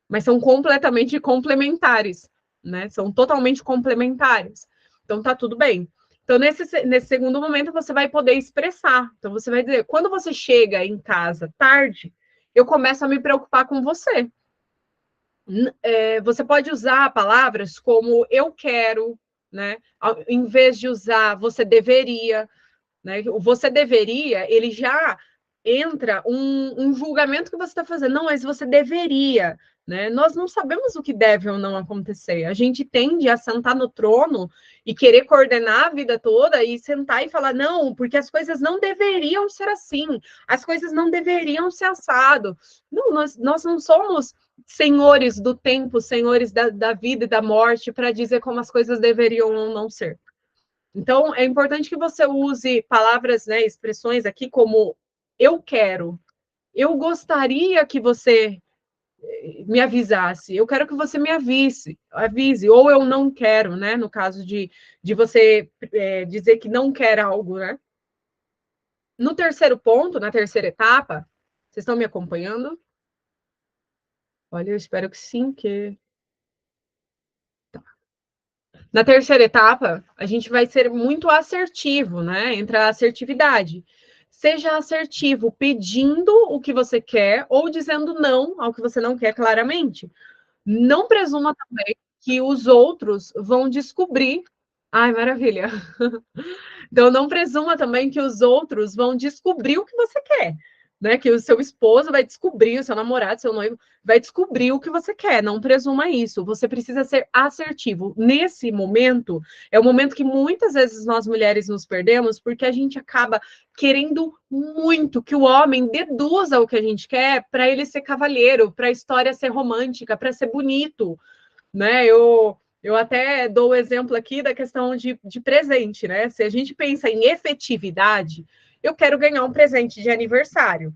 mas são completamente complementares, né? São totalmente complementares. Então tá tudo bem. Então, nesse segundo momento, você vai poder expressar. Então, você vai dizer, quando você chega em casa tarde, eu começo a me preocupar com você. Você pode usar palavras como eu quero, né? Em vez de usar você deveria, né? O você deveria, ele já entra um julgamento que você está fazendo. Não, mas você deveria, né? Nós não sabemos o que deve ou não acontecer. A gente tende a sentar no trono e querer coordenar a vida toda e sentar e falar, não, porque as coisas não deveriam ser assim, as coisas não deveriam ser assado. Não, nós não somos senhores do tempo, senhores da vida e da morte para dizer como as coisas deveriam ou não ser. Então, é importante que você use palavras, né, expressões aqui como eu quero, eu gostaria que você me avisasse, eu quero que você me avise, ou eu não quero, né, no caso de você dizer que não quer algo, né. No terceiro ponto, na terceira etapa, vocês estão me acompanhando? Olha, eu espero que sim, que... Na terceira etapa, a gente vai ser muito assertivo, né? Entra a assertividade. Seja assertivo pedindo o que você quer ou dizendo não ao que você não quer claramente. Não presuma também que os outros vão descobrir. Ai, maravilha. Então, não presuma também que os outros vão descobrir o que você quer, né? Que o seu esposo vai descobrir, o seu namorado, seu noivo, vai descobrir o que você quer. Não presuma isso. Você precisa ser assertivo. Nesse momento, é o momento que muitas vezes nós mulheres nos perdemos, porque a gente acaba querendo muito que o homem deduza o que a gente quer para ele ser cavalheiro, para a história ser romântica, para ser bonito, né? Eu até dou o exemplo aqui da questão de presente, né? Se a gente pensa em efetividade, eu quero ganhar um presente de aniversário.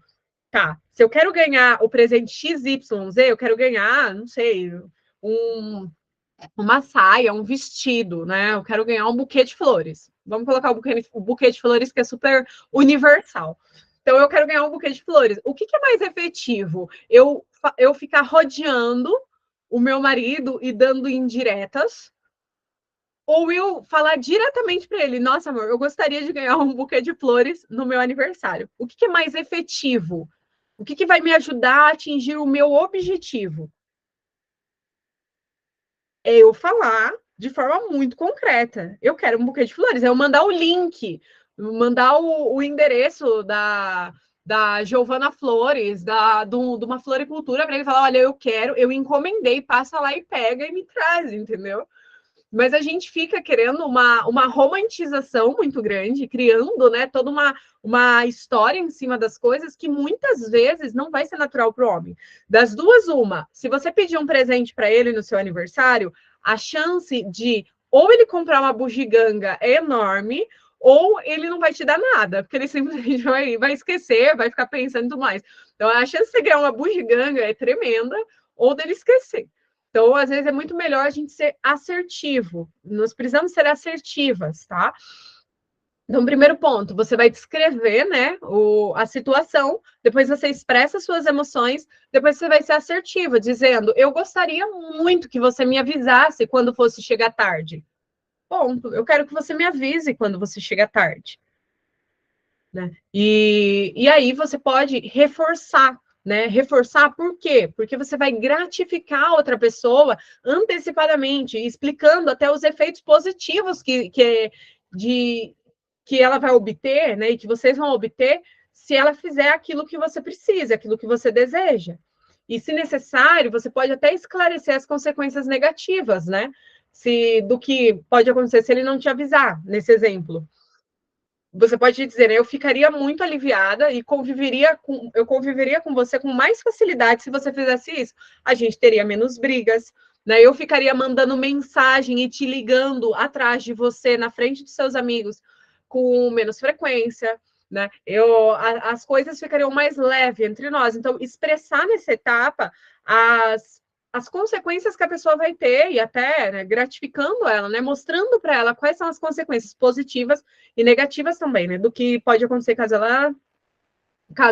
Tá, se eu quero ganhar o presente XYZ, eu quero ganhar, não sei, um, uma saia, um vestido, né? Eu quero ganhar um buquê de flores. Vamos colocar o buquê de flores, que é super universal. Então, eu quero ganhar um buquê de flores. O que é mais efetivo? Eu ficar rodeando o meu marido e dando indiretas, ou eu falar diretamente para ele: nossa, amor, eu gostaria de ganhar um buquê de flores no meu aniversário. O que é mais efetivo? O que vai me ajudar a atingir o meu objetivo? É eu falar de forma muito concreta. Eu quero um buquê de flores. É eu mandar o link, mandar o endereço da Giovana Flores, de uma floricultura, para ele falar: olha, eu quero, eu encomendei, passa lá e pega e me traz, entendeu? Mas a gente fica querendo uma romantização muito grande, criando, né, toda uma história em cima das coisas que muitas vezes não vai ser natural para o homem. Das duas, uma, se você pedir um presente para ele no seu aniversário, a chance de ou ele comprar uma bugiganga é enorme, ou ele não vai te dar nada, porque ele simplesmente vai esquecer, vai ficar pensando e tudo mais. Então, a chance de você ganhar uma bugiganga é tremenda, ou dele esquecer. Então, às vezes, é muito melhor a gente ser assertivo. Nós precisamos ser assertivas, tá? Então, primeiro ponto, você vai descrever, né, a situação, depois você expressa suas emoções, depois você vai ser assertiva, dizendo: eu gostaria muito que você me avisasse quando fosse chegar tarde. Ponto. Eu quero que você me avise quando você chega tarde. Né? E aí você pode reforçar, né? Reforçar por quê? Porque você vai gratificar a outra pessoa antecipadamente, explicando até os efeitos positivos que ela vai obter, né? E que vocês vão obter se ela fizer aquilo que você precisa, aquilo que você deseja. E, se necessário, você pode até esclarecer as consequências negativas, né? Do que pode acontecer se ele não te avisar, nesse exemplo. Você pode dizer, né, eu ficaria muito aliviada e eu conviveria com você com mais facilidade se você fizesse isso. A gente teria menos brigas, né? Eu ficaria mandando mensagem e te ligando atrás de você, na frente dos seus amigos, com menos frequência, né? As coisas ficariam mais leves entre nós. Então, expressar nessa etapa as consequências que a pessoa vai ter e até, né, gratificando ela, né, mostrando para ela quais são as consequências positivas e negativas também, né, do que pode acontecer caso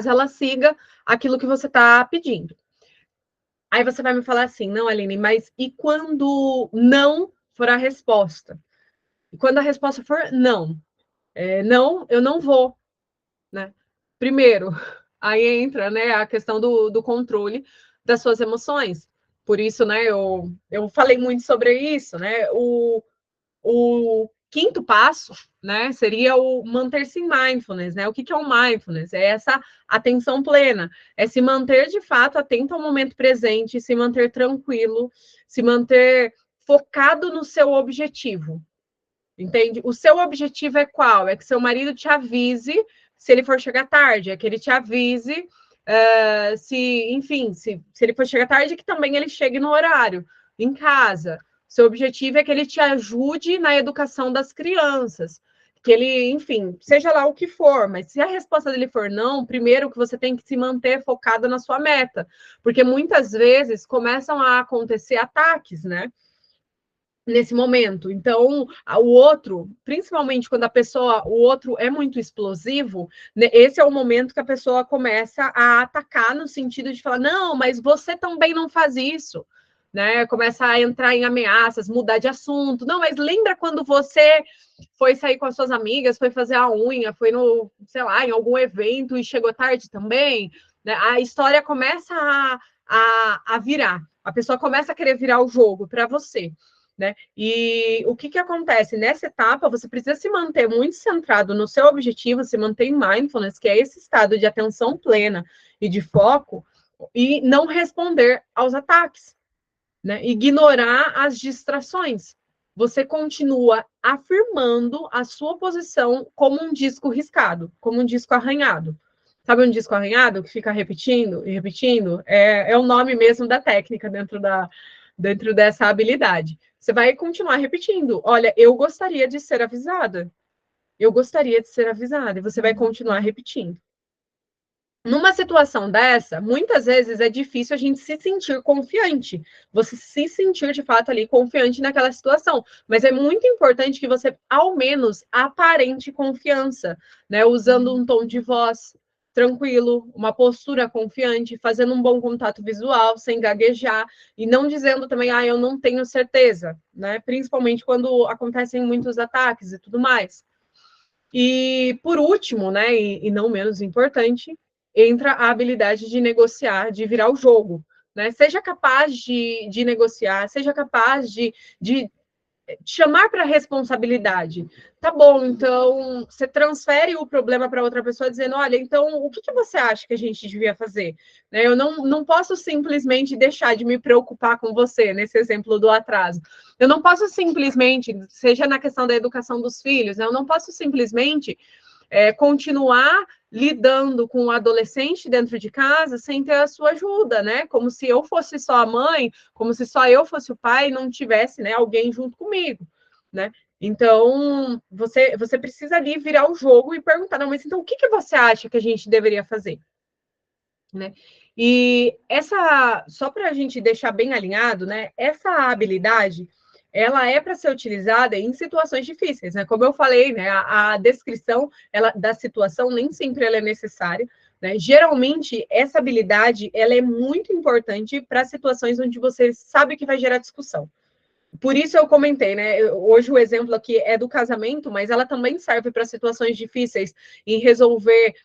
ela siga aquilo que você está pedindo. Aí você vai me falar assim, não, Aline, mas e quando não for a resposta? E quando a resposta for não? Não, eu não vou, né? Primeiro, aí entra, né, a questão do controle das suas emoções. Por isso, né, eu falei muito sobre isso, né? O quinto passo, né, seria o manter-se em mindfulness, né? O que é o mindfulness? É essa atenção plena, é se manter de fato atento ao momento presente, se manter tranquilo, se manter focado no seu objetivo, entende? O seu objetivo é qual? É que seu marido te avise se ele for chegar tarde, é que ele te avise se ele for chegar tarde, que também ele chegue no horário, em casa. Seu objetivo é que ele te ajude na educação das crianças, que ele, enfim, seja lá o que for, mas se a resposta dele for não, primeiro que você tem que se manter focado na sua meta, porque muitas vezes começam a acontecer ataques, né? Nesse momento. Então, o outro, principalmente quando o outro é muito explosivo, né, esse é o momento que a pessoa começa a atacar no sentido de falar, não, mas você também não faz isso, né? Começa a entrar em ameaças, mudar de assunto. Não, mas lembra quando você foi sair com as suas amigas, foi fazer a unha, foi no, sei lá, em algum evento e chegou tarde também? Né? A história começa a virar. A pessoa começa a querer virar o jogo para você. Né? E o que acontece? Nessa etapa, você precisa se manter muito centrado no seu objetivo, se manter em mindfulness, que é esse estado de atenção plena e de foco, e não responder aos ataques, né? Ignorar as distrações. Você continua afirmando a sua posição como um disco riscado, como um disco arranhado. Sabe um disco arranhado que fica repetindo e repetindo? É o nome mesmo da técnica dentro dessa habilidade. Você vai continuar repetindo. Olha, eu gostaria de ser avisada. Eu gostaria de ser avisada. E você vai continuar repetindo. Numa situação dessa, muitas vezes é difícil a gente se sentir confiante. Você se sentir de fato ali confiante naquela situação. Mas é muito importante que você, ao menos, aparente confiança, né? Usando um tom de voz tranquilo, uma postura confiante, fazendo um bom contato visual, sem gaguejar, e não dizendo também, eu não tenho certeza, né? Principalmente quando acontecem muitos ataques e tudo mais. E por último, né, e não menos importante, entra a habilidade de negociar, de virar o jogo. Né? Seja capaz de negociar, seja capaz de chamar para a responsabilidade. Tá bom, então você transfere o problema para outra pessoa dizendo, olha, então o que você acha que a gente devia fazer? Né? Eu não posso simplesmente deixar de me preocupar com você, nesse exemplo do atraso. Eu não posso simplesmente, seja na questão da educação dos filhos, né? Eu não posso simplesmente continuar lidando com o adolescente dentro de casa sem ter a sua ajuda, né? Como se eu fosse só a mãe, como se só eu fosse o pai e não tivesse, né, alguém junto comigo, né? Então, você precisa ali virar o jogo e perguntar, não, mas então o que você acha que a gente deveria fazer? Né? E só para a gente deixar bem alinhado, né? Essa habilidade ela é para ser utilizada em situações difíceis, né? Como eu falei, né? A descrição da situação nem sempre ela é necessária, né? Geralmente essa habilidade ela é muito importante para situações onde você sabe que vai gerar discussão. Por isso eu comentei, né? Hoje o exemplo aqui é do casamento, mas ela também serve para situações difíceis em resolver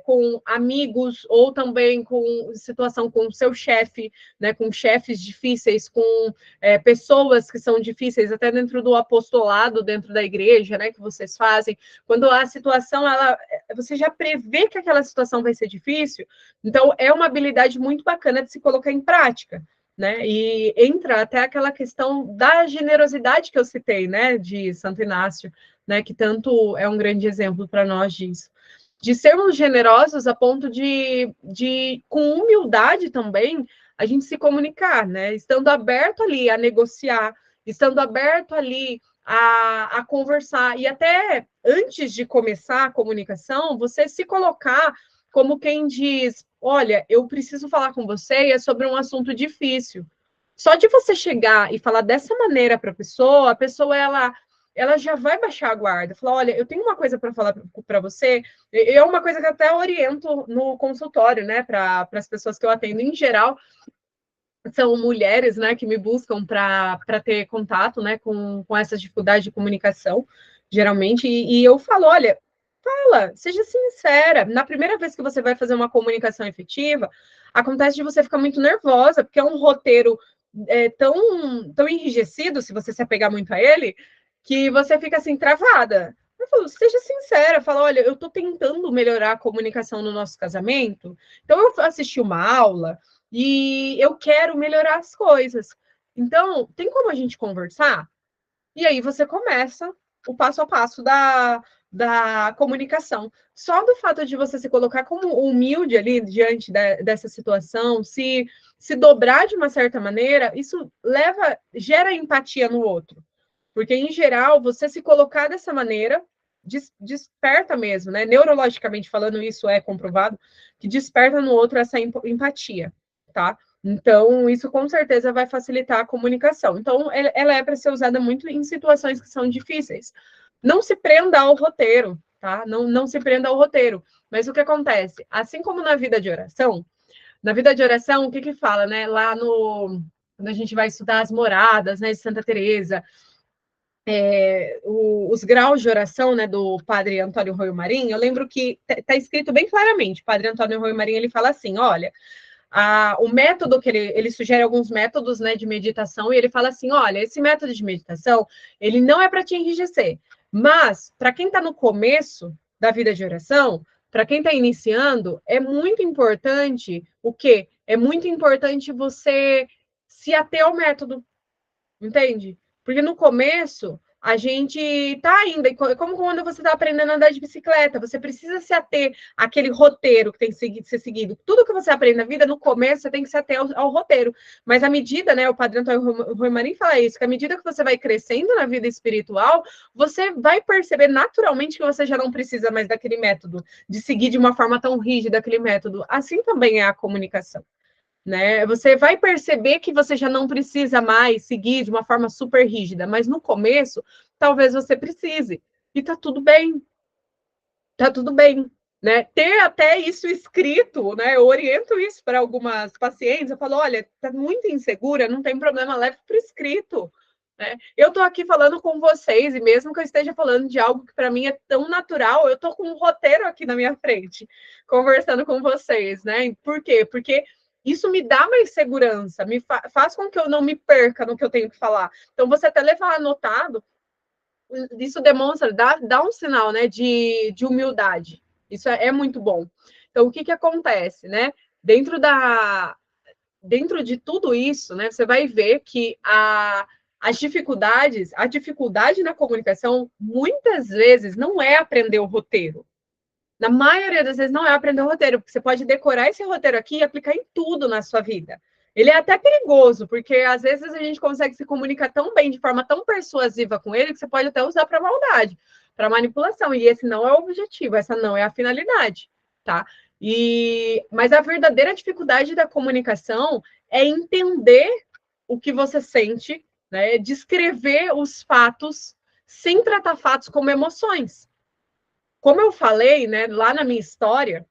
com amigos ou também com situação com o seu chefe, né? Com chefes difíceis, com pessoas que são difíceis, até dentro do apostolado, dentro da igreja, né? Que vocês fazem. Quando a situação, você já prevê que aquela situação vai ser difícil, então é uma habilidade muito bacana de se colocar em prática. Né? E entra até aquela questão da generosidade que eu citei, né, de Santo Inácio, né, que tanto é um grande exemplo para nós disso. De sermos generosos a ponto de com humildade também, a gente se comunicar, né? Estando aberto ali a negociar, estando aberto ali a conversar, e até antes de começar a comunicação, você se colocar como quem diz, olha, eu preciso falar com você e é sobre um assunto difícil. Só de você chegar e falar dessa maneira para a pessoa ela já vai baixar a guarda, falar, olha, eu tenho uma coisa para falar para você, é uma coisa que eu até oriento no consultório, né, para as pessoas que eu atendo em geral, são mulheres, né, que me buscam para ter contato, né, com essas dificuldades de comunicação, geralmente, e eu falo, olha, fala, seja sincera. Na primeira vez que você vai fazer uma comunicação efetiva, acontece de você ficar muito nervosa, porque é um roteiro tão enrijecido, se você se apegar muito a ele, que você fica assim, travada. Eu falo, seja sincera, fala, olha, eu estou tentando melhorar a comunicação no nosso casamento, então eu assisti uma aula e eu quero melhorar as coisas. Então, tem como a gente conversar? E aí você começa o passo a passo da comunicação. Só do fato de você se colocar como humilde ali diante dessa situação, se dobrar de uma certa maneira, isso gera empatia no outro. Porque, em geral, você se colocar dessa maneira desperta mesmo, né? Neurologicamente falando, isso é comprovado, que desperta no outro essa empatia, tá? Então, isso com certeza vai facilitar a comunicação. Então, ela é para ser usada muito em situações que são difíceis. Não se prenda ao roteiro, tá? Não se prenda ao roteiro. Mas o que acontece? Assim como na vida de oração, o que fala, né? Lá no... Quando a gente vai estudar as moradas, né, de Santa Teresa, os graus de oração, né, do padre Antônio Roio Marinho, eu lembro que está escrito bem claramente, o padre Antônio Roio Marinho, ele fala assim, olha, o método que ele sugere alguns métodos, né, de meditação, e ele fala assim, olha, esse método de meditação, ele não é para te enrijecer, mas para quem está no começo da vida de oração, para quem está iniciando, é muito importante o quê? É muito importante você se ater ao método, entende? Porque no começo a gente tá ainda, como quando você está aprendendo a andar de bicicleta, você precisa se ater àquele roteiro que tem que ser seguido. Tudo que você aprende na vida, no começo, você tem que se ater ao roteiro. Mas à medida, né, o padre Antônio Rui Marim fala isso, que à medida que você vai crescendo na vida espiritual, você vai perceber naturalmente que você já não precisa mais daquele método, de seguir de uma forma tão rígida aquele método. Assim também é a comunicação. Né? Você vai perceber que você já não precisa mais seguir de uma forma super rígida, mas no começo, talvez você precise. E tá tudo bem. Tá tudo bem. Né? Ter até isso escrito, né? Eu oriento isso para algumas pacientes. Eu falo: olha, tá muito insegura, não tem problema, leve por escrito. Né? Eu estou aqui falando com vocês, e mesmo que eu esteja falando de algo que para mim é tão natural, eu estou com um roteiro aqui na minha frente, conversando com vocês, né? Por quê? Porque isso me dá mais segurança, faz com que eu não me perca no que eu tenho que falar. Então, você até levar anotado, isso demonstra, dá um sinal, né, de humildade. Isso é muito bom. Então, o que acontece, né? Dentro de tudo isso, né, você vai ver que a dificuldade na comunicação, muitas vezes, não é aprender o roteiro. Na maioria das vezes, não é aprender o roteiro, porque você pode decorar esse roteiro aqui e aplicar em tudo na sua vida. Ele é até perigoso, porque às vezes a gente consegue se comunicar tão bem, de forma tão persuasiva com ele, que você pode até usar para maldade, para manipulação. E esse não é o objetivo, essa não é a finalidade, tá? Mas a verdadeira dificuldade da comunicação é entender o que você sente, né? Descrever os fatos sem tratar fatos como emoções. Como eu falei, né, lá na minha história,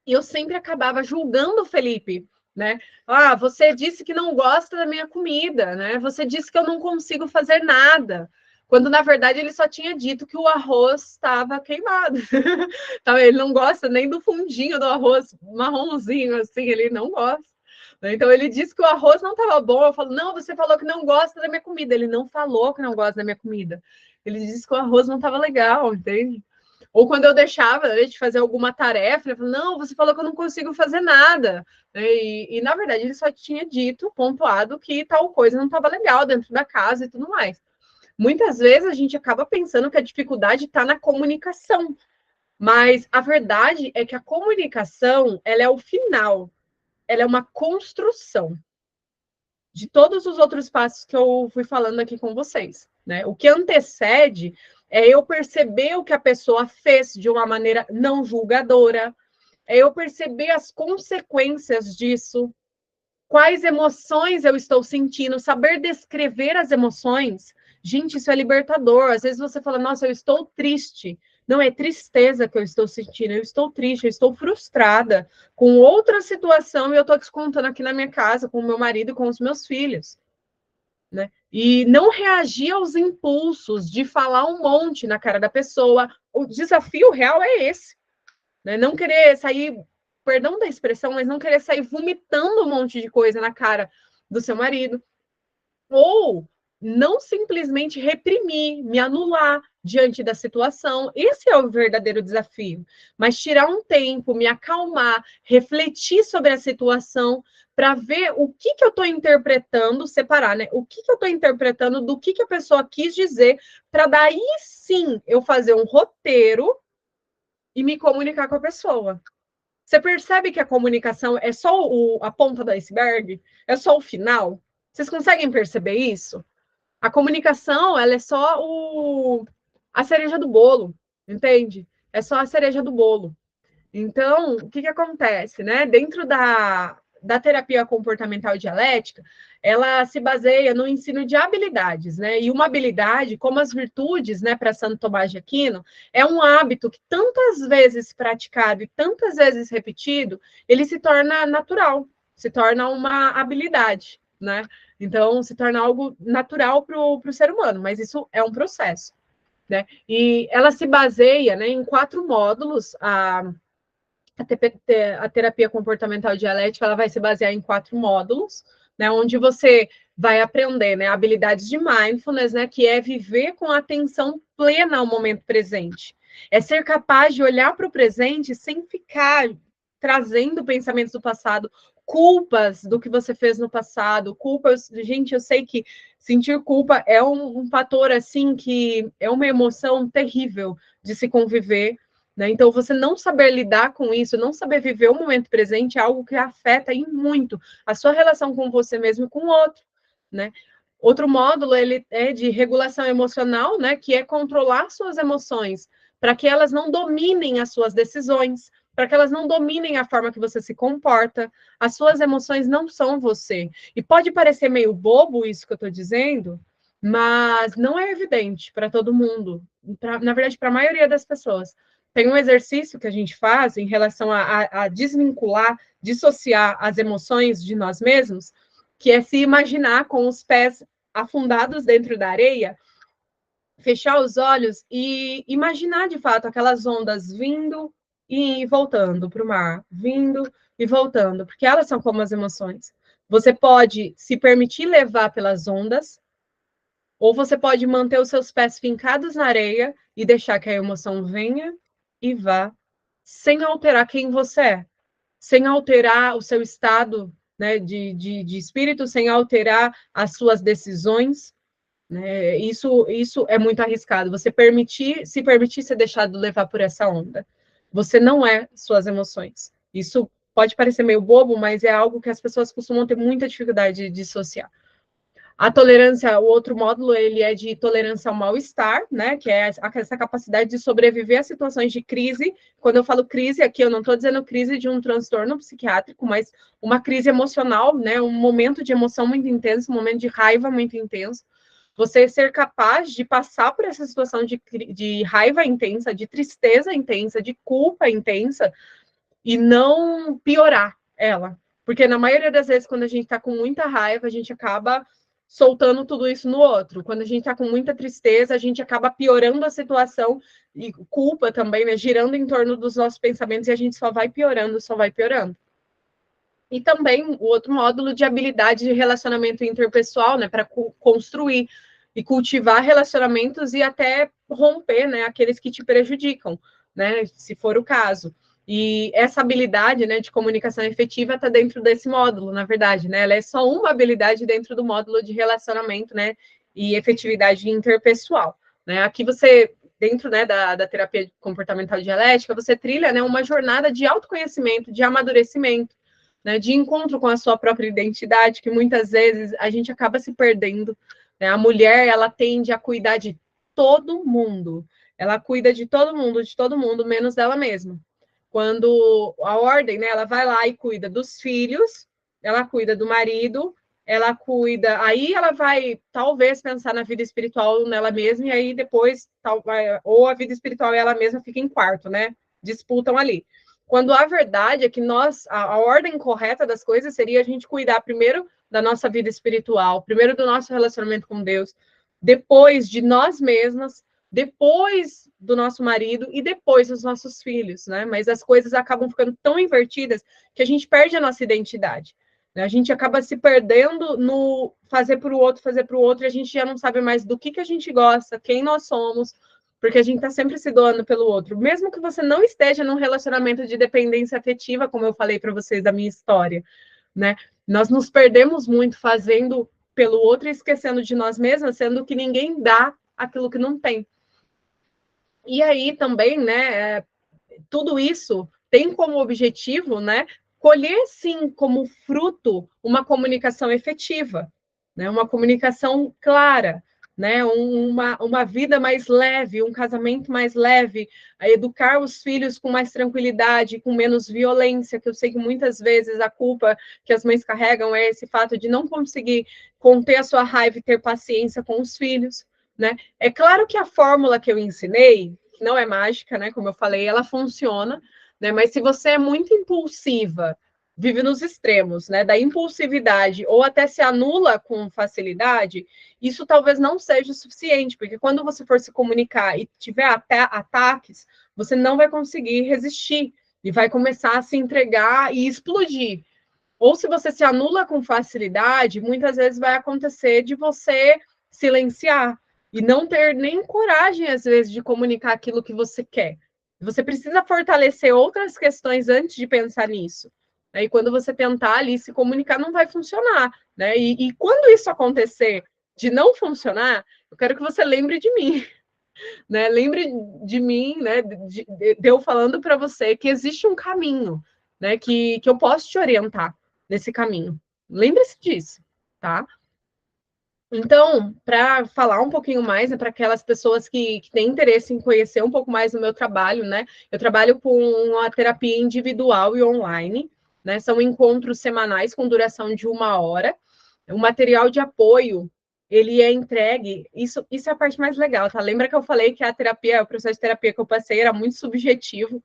eu sempre acabava julgando o Felipe, né? Ah, você disse que não gosta da minha comida, né? Você disse que eu não consigo fazer nada. Quando, na verdade, ele só tinha dito que o arroz estava queimado. Então, ele não gosta nem do fundinho do arroz marronzinho, assim, ele não gosta. Então, ele disse que o arroz não estava bom. Eu falo, não, você falou que não gosta da minha comida. Ele não falou que não gosta da minha comida. Ele disse que o arroz não estava legal, entende? Ou quando eu deixava de fazer alguma tarefa, ele falou, não, você falou que eu não consigo fazer nada. Na verdade, ele só tinha dito, pontuado, que tal coisa não estava legal dentro da casa e tudo mais. Muitas vezes a gente acaba pensando que a dificuldade está na comunicação, mas a verdade é que a comunicação ela é o final. ela é uma construção de todos os outros passos que eu fui falando aqui com vocês, né? O que antecede é eu perceber o que a pessoa fez de uma maneira não julgadora, é eu perceber as consequências disso, quais emoções eu estou sentindo, saber descrever as emoções. Gente, isso é libertador. Às vezes você fala, nossa, eu estou triste. Não é tristeza que eu estou sentindo, eu estou triste, eu estou frustrada com outra situação e eu estou descontando aqui na minha casa, com o meu marido e com os meus filhos. Né? E não reagir aos impulsos de falar um monte na cara da pessoa. O desafio real é esse. Né? Não querer sair, perdão da expressão, mas não querer sair vomitando um monte de coisa na cara do seu marido. Ou não simplesmente reprimir, me anular diante da situação. Esse é o verdadeiro desafio. Mas tirar um tempo, me acalmar, refletir sobre a situação para ver o que eu estou interpretando, separar, né? O que eu estou interpretando do que a pessoa quis dizer, para daí sim eu fazer um roteiro e me comunicar com a pessoa. Você percebe que a comunicação é só a ponta do iceberg? É só o final? Vocês conseguem perceber isso? A comunicação, ela é só a cereja do bolo, entende? É só a cereja do bolo. Então, o que acontece, né? Dentro da terapia comportamental dialética, ela se baseia no ensino de habilidades, né? E uma habilidade, como as virtudes, né, para Santo Tomás de Aquino, é um hábito que tantas vezes praticado e tantas vezes repetido, ele se torna natural, se torna uma habilidade, né? Então, se torna algo natural para o ser humano, mas isso é um processo, né? E ela se baseia, né, em 4 módulos. A terapia comportamental dialética, ela vai se basear em 4 módulos, né, onde você vai aprender, né, habilidades de mindfulness, né, que é viver com atenção plena ao momento presente. É ser capaz de olhar para o presente sem ficar trazendo pensamentos do passado, culpas do que você fez no passado, culpas. Gente, eu sei que sentir culpa é um fator, assim, que é uma emoção terrível de se conviver, né? Então, você não saber lidar com isso, não saber viver o momento presente é algo que afeta muito a sua relação com você mesmo e com o outro, né? Outro módulo, ele é de regulação emocional, né? Que é controlar suas emoções, para que elas não dominem as suas decisões, para que elas não dominem a forma que você se comporta. As suas emoções não são você. E pode parecer meio bobo isso que eu estou dizendo, mas não é evidente para todo mundo. Na verdade, para a maioria das pessoas. Tem um exercício que a gente faz em relação a desvincular, dissociar as emoções de nós mesmos, que é se imaginar com os pés afundados dentro da areia, fechar os olhos e imaginar de fato aquelas ondas vindo e voltando para o mar, vindo e voltando, porque elas são como as emoções. Você pode se permitir levar pelas ondas, ou você pode manter os seus pés fincados na areia e deixar que a emoção venha e vá, sem alterar quem você é, sem alterar o seu estado, né, de espírito, sem alterar as suas decisões. Né? Isso é muito arriscado. Você se permitir ser deixado levar por essa onda. Você não é suas emoções. Isso pode parecer meio bobo, mas é algo que as pessoas costumam ter muita dificuldade de dissociar. A tolerância, o outro módulo, ele é de tolerância ao mal-estar, né? Que é essa capacidade de sobreviver a situações de crise. Quando eu falo crise aqui, eu não estou dizendo crise de um transtorno psiquiátrico, mas uma crise emocional, né? Um momento de emoção muito intenso, um momento de raiva muito intenso. Você ser capaz de passar por essa situação de raiva intensa, de tristeza intensa, de culpa intensa, e não piorar ela. Porque na maioria das vezes, quando a gente está com muita raiva, a gente acaba soltando tudo isso no outro. Quando a gente está com muita tristeza, a gente acaba piorando a situação, e culpa também, né? Girando em torno dos nossos pensamentos, e a gente só vai piorando, só vai piorando. E também o outro módulo de habilidade de relacionamento interpessoal, né? Para construir e cultivar relacionamentos e até romper, né? Aqueles que te prejudicam, né? Se for o caso. E essa habilidade, né, de comunicação efetiva está dentro desse módulo, na verdade, né? Ela é só uma habilidade dentro do módulo de relacionamento, né, e efetividade interpessoal, né? Aqui você, dentro, né, da terapia comportamental dialética, você trilha, né, uma jornada de autoconhecimento, de amadurecimento, né, de encontro com a sua própria identidade, que muitas vezes a gente acaba se perdendo, né? A mulher, ela tende a cuidar de todo mundo, ela cuida de todo mundo, menos dela mesma. Quando a ordem, né, ela vai lá e cuida dos filhos, ela cuida do marido, ela cuida, aí ela vai talvez pensar na vida espiritual nela mesma, e aí depois, ou a vida espiritual e ela mesma fica em quarto, né? Disputam ali. Quando a verdade é que a ordem correta das coisas seria a gente cuidar primeiro da nossa vida espiritual, primeiro do nosso relacionamento com Deus, depois de nós mesmas, depois do nosso marido e depois dos nossos filhos, né? Mas as coisas acabam ficando tão invertidas que a gente perde a nossa identidade. A gente acaba se perdendo no fazer para o outro, e a gente já não sabe mais do que a gente gosta, quem nós somos, porque a gente está sempre se doando pelo outro. Mesmo que você não esteja num relacionamento de dependência afetiva, como eu falei para vocês da minha história, né? Nós nos perdemos muito fazendo pelo outro e esquecendo de nós mesmos, sendo que ninguém dá aquilo que não tem. E aí também, né, tudo isso tem como objetivo, né, colher, sim, como fruto uma comunicação efetiva, né? Uma comunicação clara, né? Uma vida mais leve, um casamento mais leve, a educar os filhos com mais tranquilidade, com menos violência, que eu sei que muitas vezes a culpa que as mães carregam é esse fato de não conseguir conter a sua raiva e ter paciência com os filhos, né? É claro que a fórmula que eu ensinei, que não é mágica, né? Como eu falei, ela funciona, né? Mas se você é muito impulsiva, vive nos extremos, né? Da impulsividade, ou até se anula com facilidade, isso talvez não seja o suficiente, porque quando você for se comunicar e tiver até ataques, você não vai conseguir resistir e vai começar a se entregar e explodir. Ou se você se anula com facilidade, muitas vezes vai acontecer de você silenciar e não ter nem coragem, às vezes, de comunicar aquilo que você quer. Você precisa fortalecer outras questões antes de pensar nisso. E quando você tentar ali se comunicar, não vai funcionar. Né? E quando isso acontecer de não funcionar, eu quero que você lembre de mim. Né? Lembre de mim, né? de eu falando para você que existe um caminho, né? que eu posso te orientar nesse caminho. Lembre-se disso, tá? Então, para falar um pouquinho mais, né, para aquelas pessoas que têm interesse em conhecer um pouco mais do meu trabalho, né? Eu trabalho com uma terapia individual e online, né? São encontros semanais com duração de 1 hora. O material de apoio, ele é entregue. Isso é a parte mais legal, tá? Lembra que eu falei que a terapia, o processo de terapia que eu passei era muito subjetivo.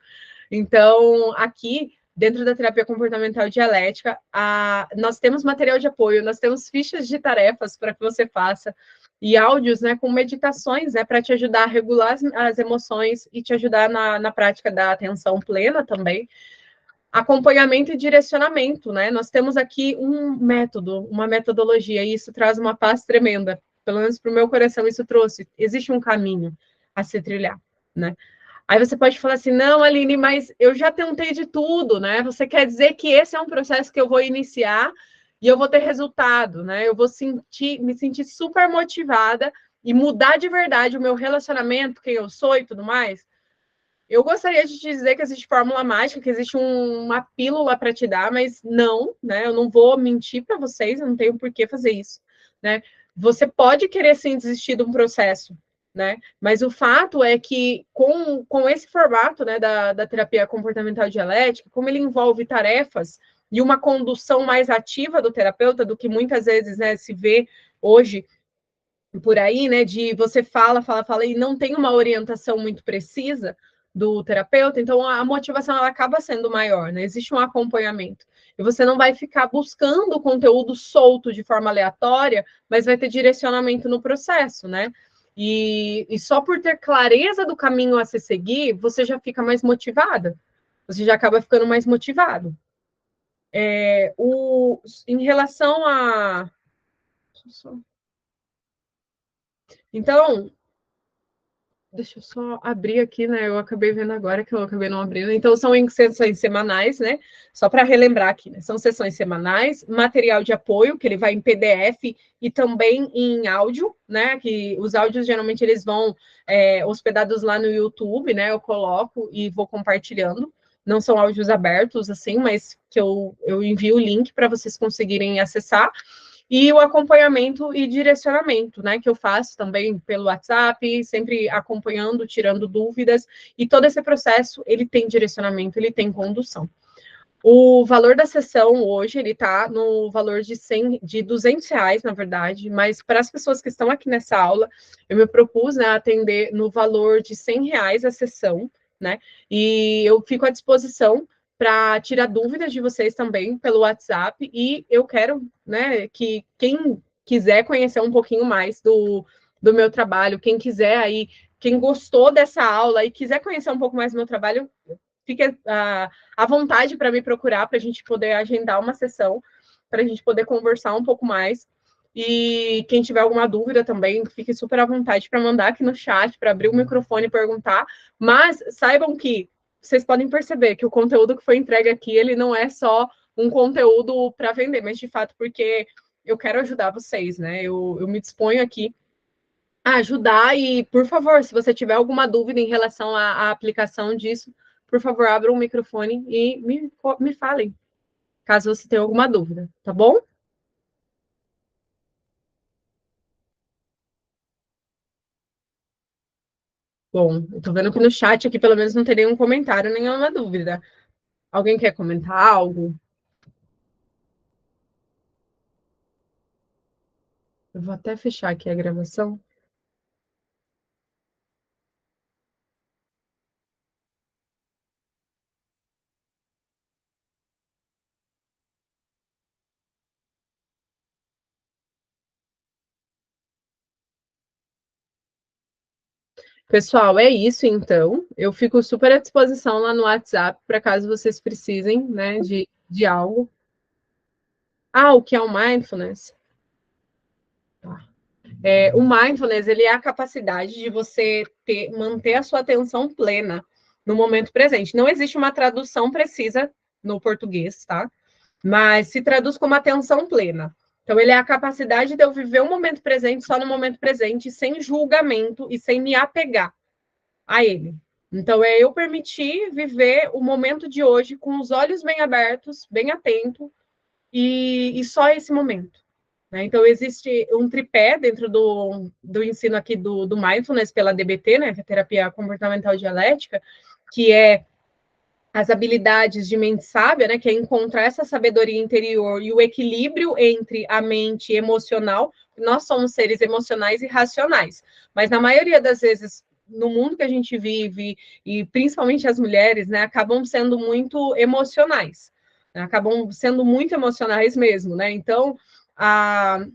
Então, aqui dentro da terapia comportamental dialética, nós temos material de apoio, nós temos fichas de tarefas para que você faça, e áudios, né, com meditações, né, para te ajudar a regular as emoções e te ajudar na prática da atenção plena também. Acompanhamento e direcionamento, né? Nós temos aqui um método, uma metodologia, e isso traz uma paz tremenda. Pelo menos para o meu coração isso trouxe. Existe um caminho a se trilhar, né? Aí você pode falar assim, não, Aline, mas eu já tentei de tudo, né? Você quer dizer que esse é um processo que eu vou iniciar e eu vou ter resultado, né? Eu vou me sentir super motivada e mudar de verdade o meu relacionamento, quem eu sou e tudo mais. Eu gostaria de te dizer que existe fórmula mágica, que existe uma pílula para te dar, mas não, né? Eu não vou mentir para vocês, eu não tenho por que fazer isso, né? Você pode querer sim desistir de um processo, né? Mas o fato é que com esse formato, né, da terapia comportamental dialética, como ele envolve tarefas e uma condução mais ativa do terapeuta do que muitas vezes, né, se vê hoje por aí, né, de você fala e não tem uma orientação muito precisa do terapeuta, então a motivação ela acaba sendo maior, né? Existe um acompanhamento. E você não vai ficar buscando conteúdo solto de forma aleatória, mas vai ter direcionamento no processo, né? E só por ter clareza do caminho a se seguir, você já fica mais motivada. Você já acaba ficando mais motivado. Em relação a. Então, deixa eu só abrir aqui, né? Eu acabei vendo agora que eu acabei não abrindo. Então, são em sessões semanais, né? Só para relembrar aqui, né? São sessões semanais, material de apoio, que ele vai em PDF e também em áudio, né? Que os áudios geralmente eles vão hospedados lá no YouTube, né? Eu coloco e vou compartilhando. não são áudios abertos, assim, mas que eu envio o link para vocês conseguirem acessar. E o acompanhamento e direcionamento, né, que eu faço também pelo WhatsApp, sempre acompanhando, tirando dúvidas, e todo esse processo, ele tem direcionamento, ele tem condução. O valor da sessão hoje, ele está no valor de 200 reais, na verdade, mas para as pessoas que estão aqui nessa aula, eu me propus, né, atender no valor de 100 reais a sessão, né, e eu fico à disposição para tirar dúvidas de vocês também pelo WhatsApp, e eu quero, né, que quem quiser conhecer um pouquinho mais do meu trabalho, quem quiser aí, quem gostou dessa aula e quiser conhecer um pouco mais do meu trabalho, fique à vontade para me procurar, para a gente poder agendar uma sessão, para a gente poder conversar um pouco mais. E quem tiver alguma dúvida também, fique super à vontade para mandar aqui no chat, para abrir o microfone e perguntar. Mas saibam que vocês podem perceber que o conteúdo que foi entregue aqui, ele não é só um conteúdo para vender, mas de fato porque eu quero ajudar vocês, né? Eu me disponho aqui a ajudar e, por favor, se você tiver alguma dúvida em relação à aplicação disso, por favor, abra o microfone e me falem, caso você tenha alguma dúvida, tá bom? Bom, eu tô vendo que no chat aqui pelo menos não tem nenhum comentário, nenhuma dúvida. Alguém quer comentar algo? Eu vou até fechar aqui a gravação. Pessoal, é isso então. Eu fico super à disposição lá no WhatsApp para caso vocês precisem, né, de algo. Ah, o que é o mindfulness? Tá. O mindfulness, ele é a capacidade de você manter a sua atenção plena no momento presente. Não existe uma tradução precisa no português, tá? Mas se traduz como atenção plena. Então, ele é a capacidade de eu viver o momento presente só no momento presente, sem julgamento e sem me apegar a ele. Então, é eu permitir viver o momento de hoje com os olhos bem abertos, bem atento, e só esse momento. Né? Então, existe um tripé dentro do ensino aqui do Mindfulness pela DBT, né, que é a terapia comportamental dialética, que é as habilidades de mente sábia, né, que é encontrar essa sabedoria interior e o equilíbrio entre a mente emocional. Nós somos seres emocionais e racionais, mas na maioria das vezes no mundo que a gente vive e principalmente as mulheres, né, acabam sendo muito emocionais, né, acabam sendo muito emocionais mesmo, né? Então,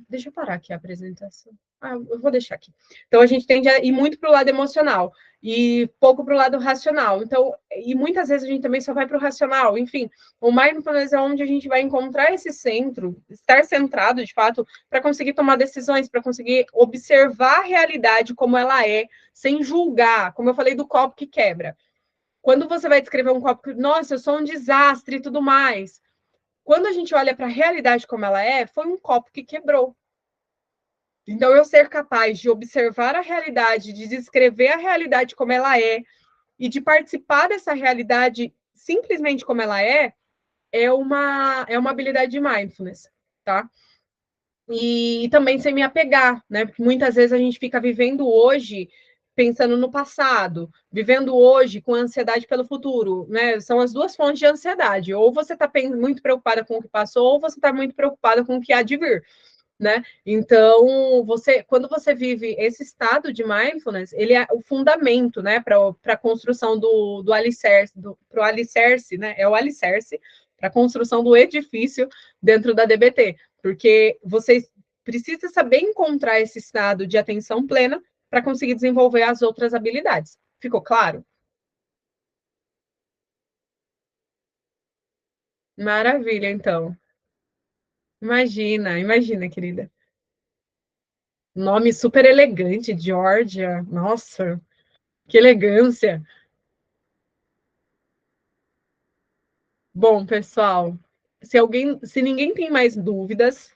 deixa eu parar aqui a apresentação. Eu vou deixar aqui. Então, a gente tende a ir muito para o lado emocional e pouco para o lado racional. Então, e muitas vezes a gente também só vai para o racional. Enfim, o mindfulness é onde a gente vai encontrar esse centro, estar centrado, de fato, para conseguir tomar decisões, para conseguir observar a realidade como ela é, sem julgar, como eu falei do copo que quebra. Quando você vai descrever um copo que, nossa, eu sou um desastre e tudo mais. Quando a gente olha para a realidade como ela é, foi um copo que quebrou. Então, eu ser capaz de observar a realidade, de descrever a realidade como ela e de participar dessa realidade simplesmente como ela é uma habilidade de mindfulness, tá? E também sem me apegar, né? Porque muitas vezes a gente fica vivendo hoje pensando no passado, vivendo hoje com ansiedade pelo futuro, né? São as duas fontes de ansiedade. Ou você está muito preocupada com o que passou, ou você está muito preocupada com o que há de vir, né? Então, quando você vive esse estado de mindfulness, ele é o fundamento, né, para a construção do alicerce, para o alicerce, né? É o alicerce para a construção do edifício dentro da DBT, porque você precisa saber encontrar esse estado de atenção plena para conseguir desenvolver as outras habilidades. Ficou claro? Maravilha, então. Imagina, imagina, querida. Nome super elegante, Georgia. Nossa, que elegância. Bom, pessoal, se ninguém tem mais dúvidas,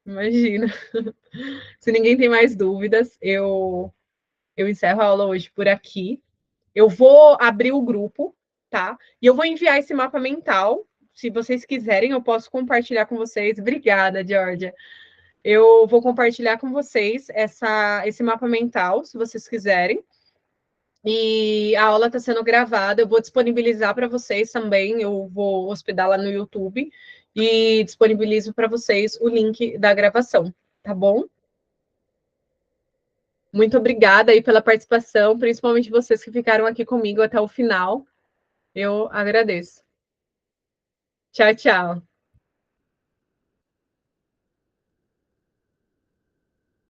imagina, se ninguém tem mais dúvidas, eu encerro a aula hoje por aqui. Eu vou abrir o grupo, tá? E eu vou enviar esse mapa mental. Se vocês quiserem, eu posso compartilhar com vocês. Obrigada, Georgia. Eu vou compartilhar com vocês esse mapa mental, se vocês quiserem. E a aula está sendo gravada, eu vou disponibilizar para vocês também. Eu vou hospedar lá no YouTube e disponibilizo para vocês o link da gravação, tá bom? Muito obrigada aí pela participação, principalmente vocês que ficaram aqui comigo até o final. Eu agradeço. Tchau, tchau.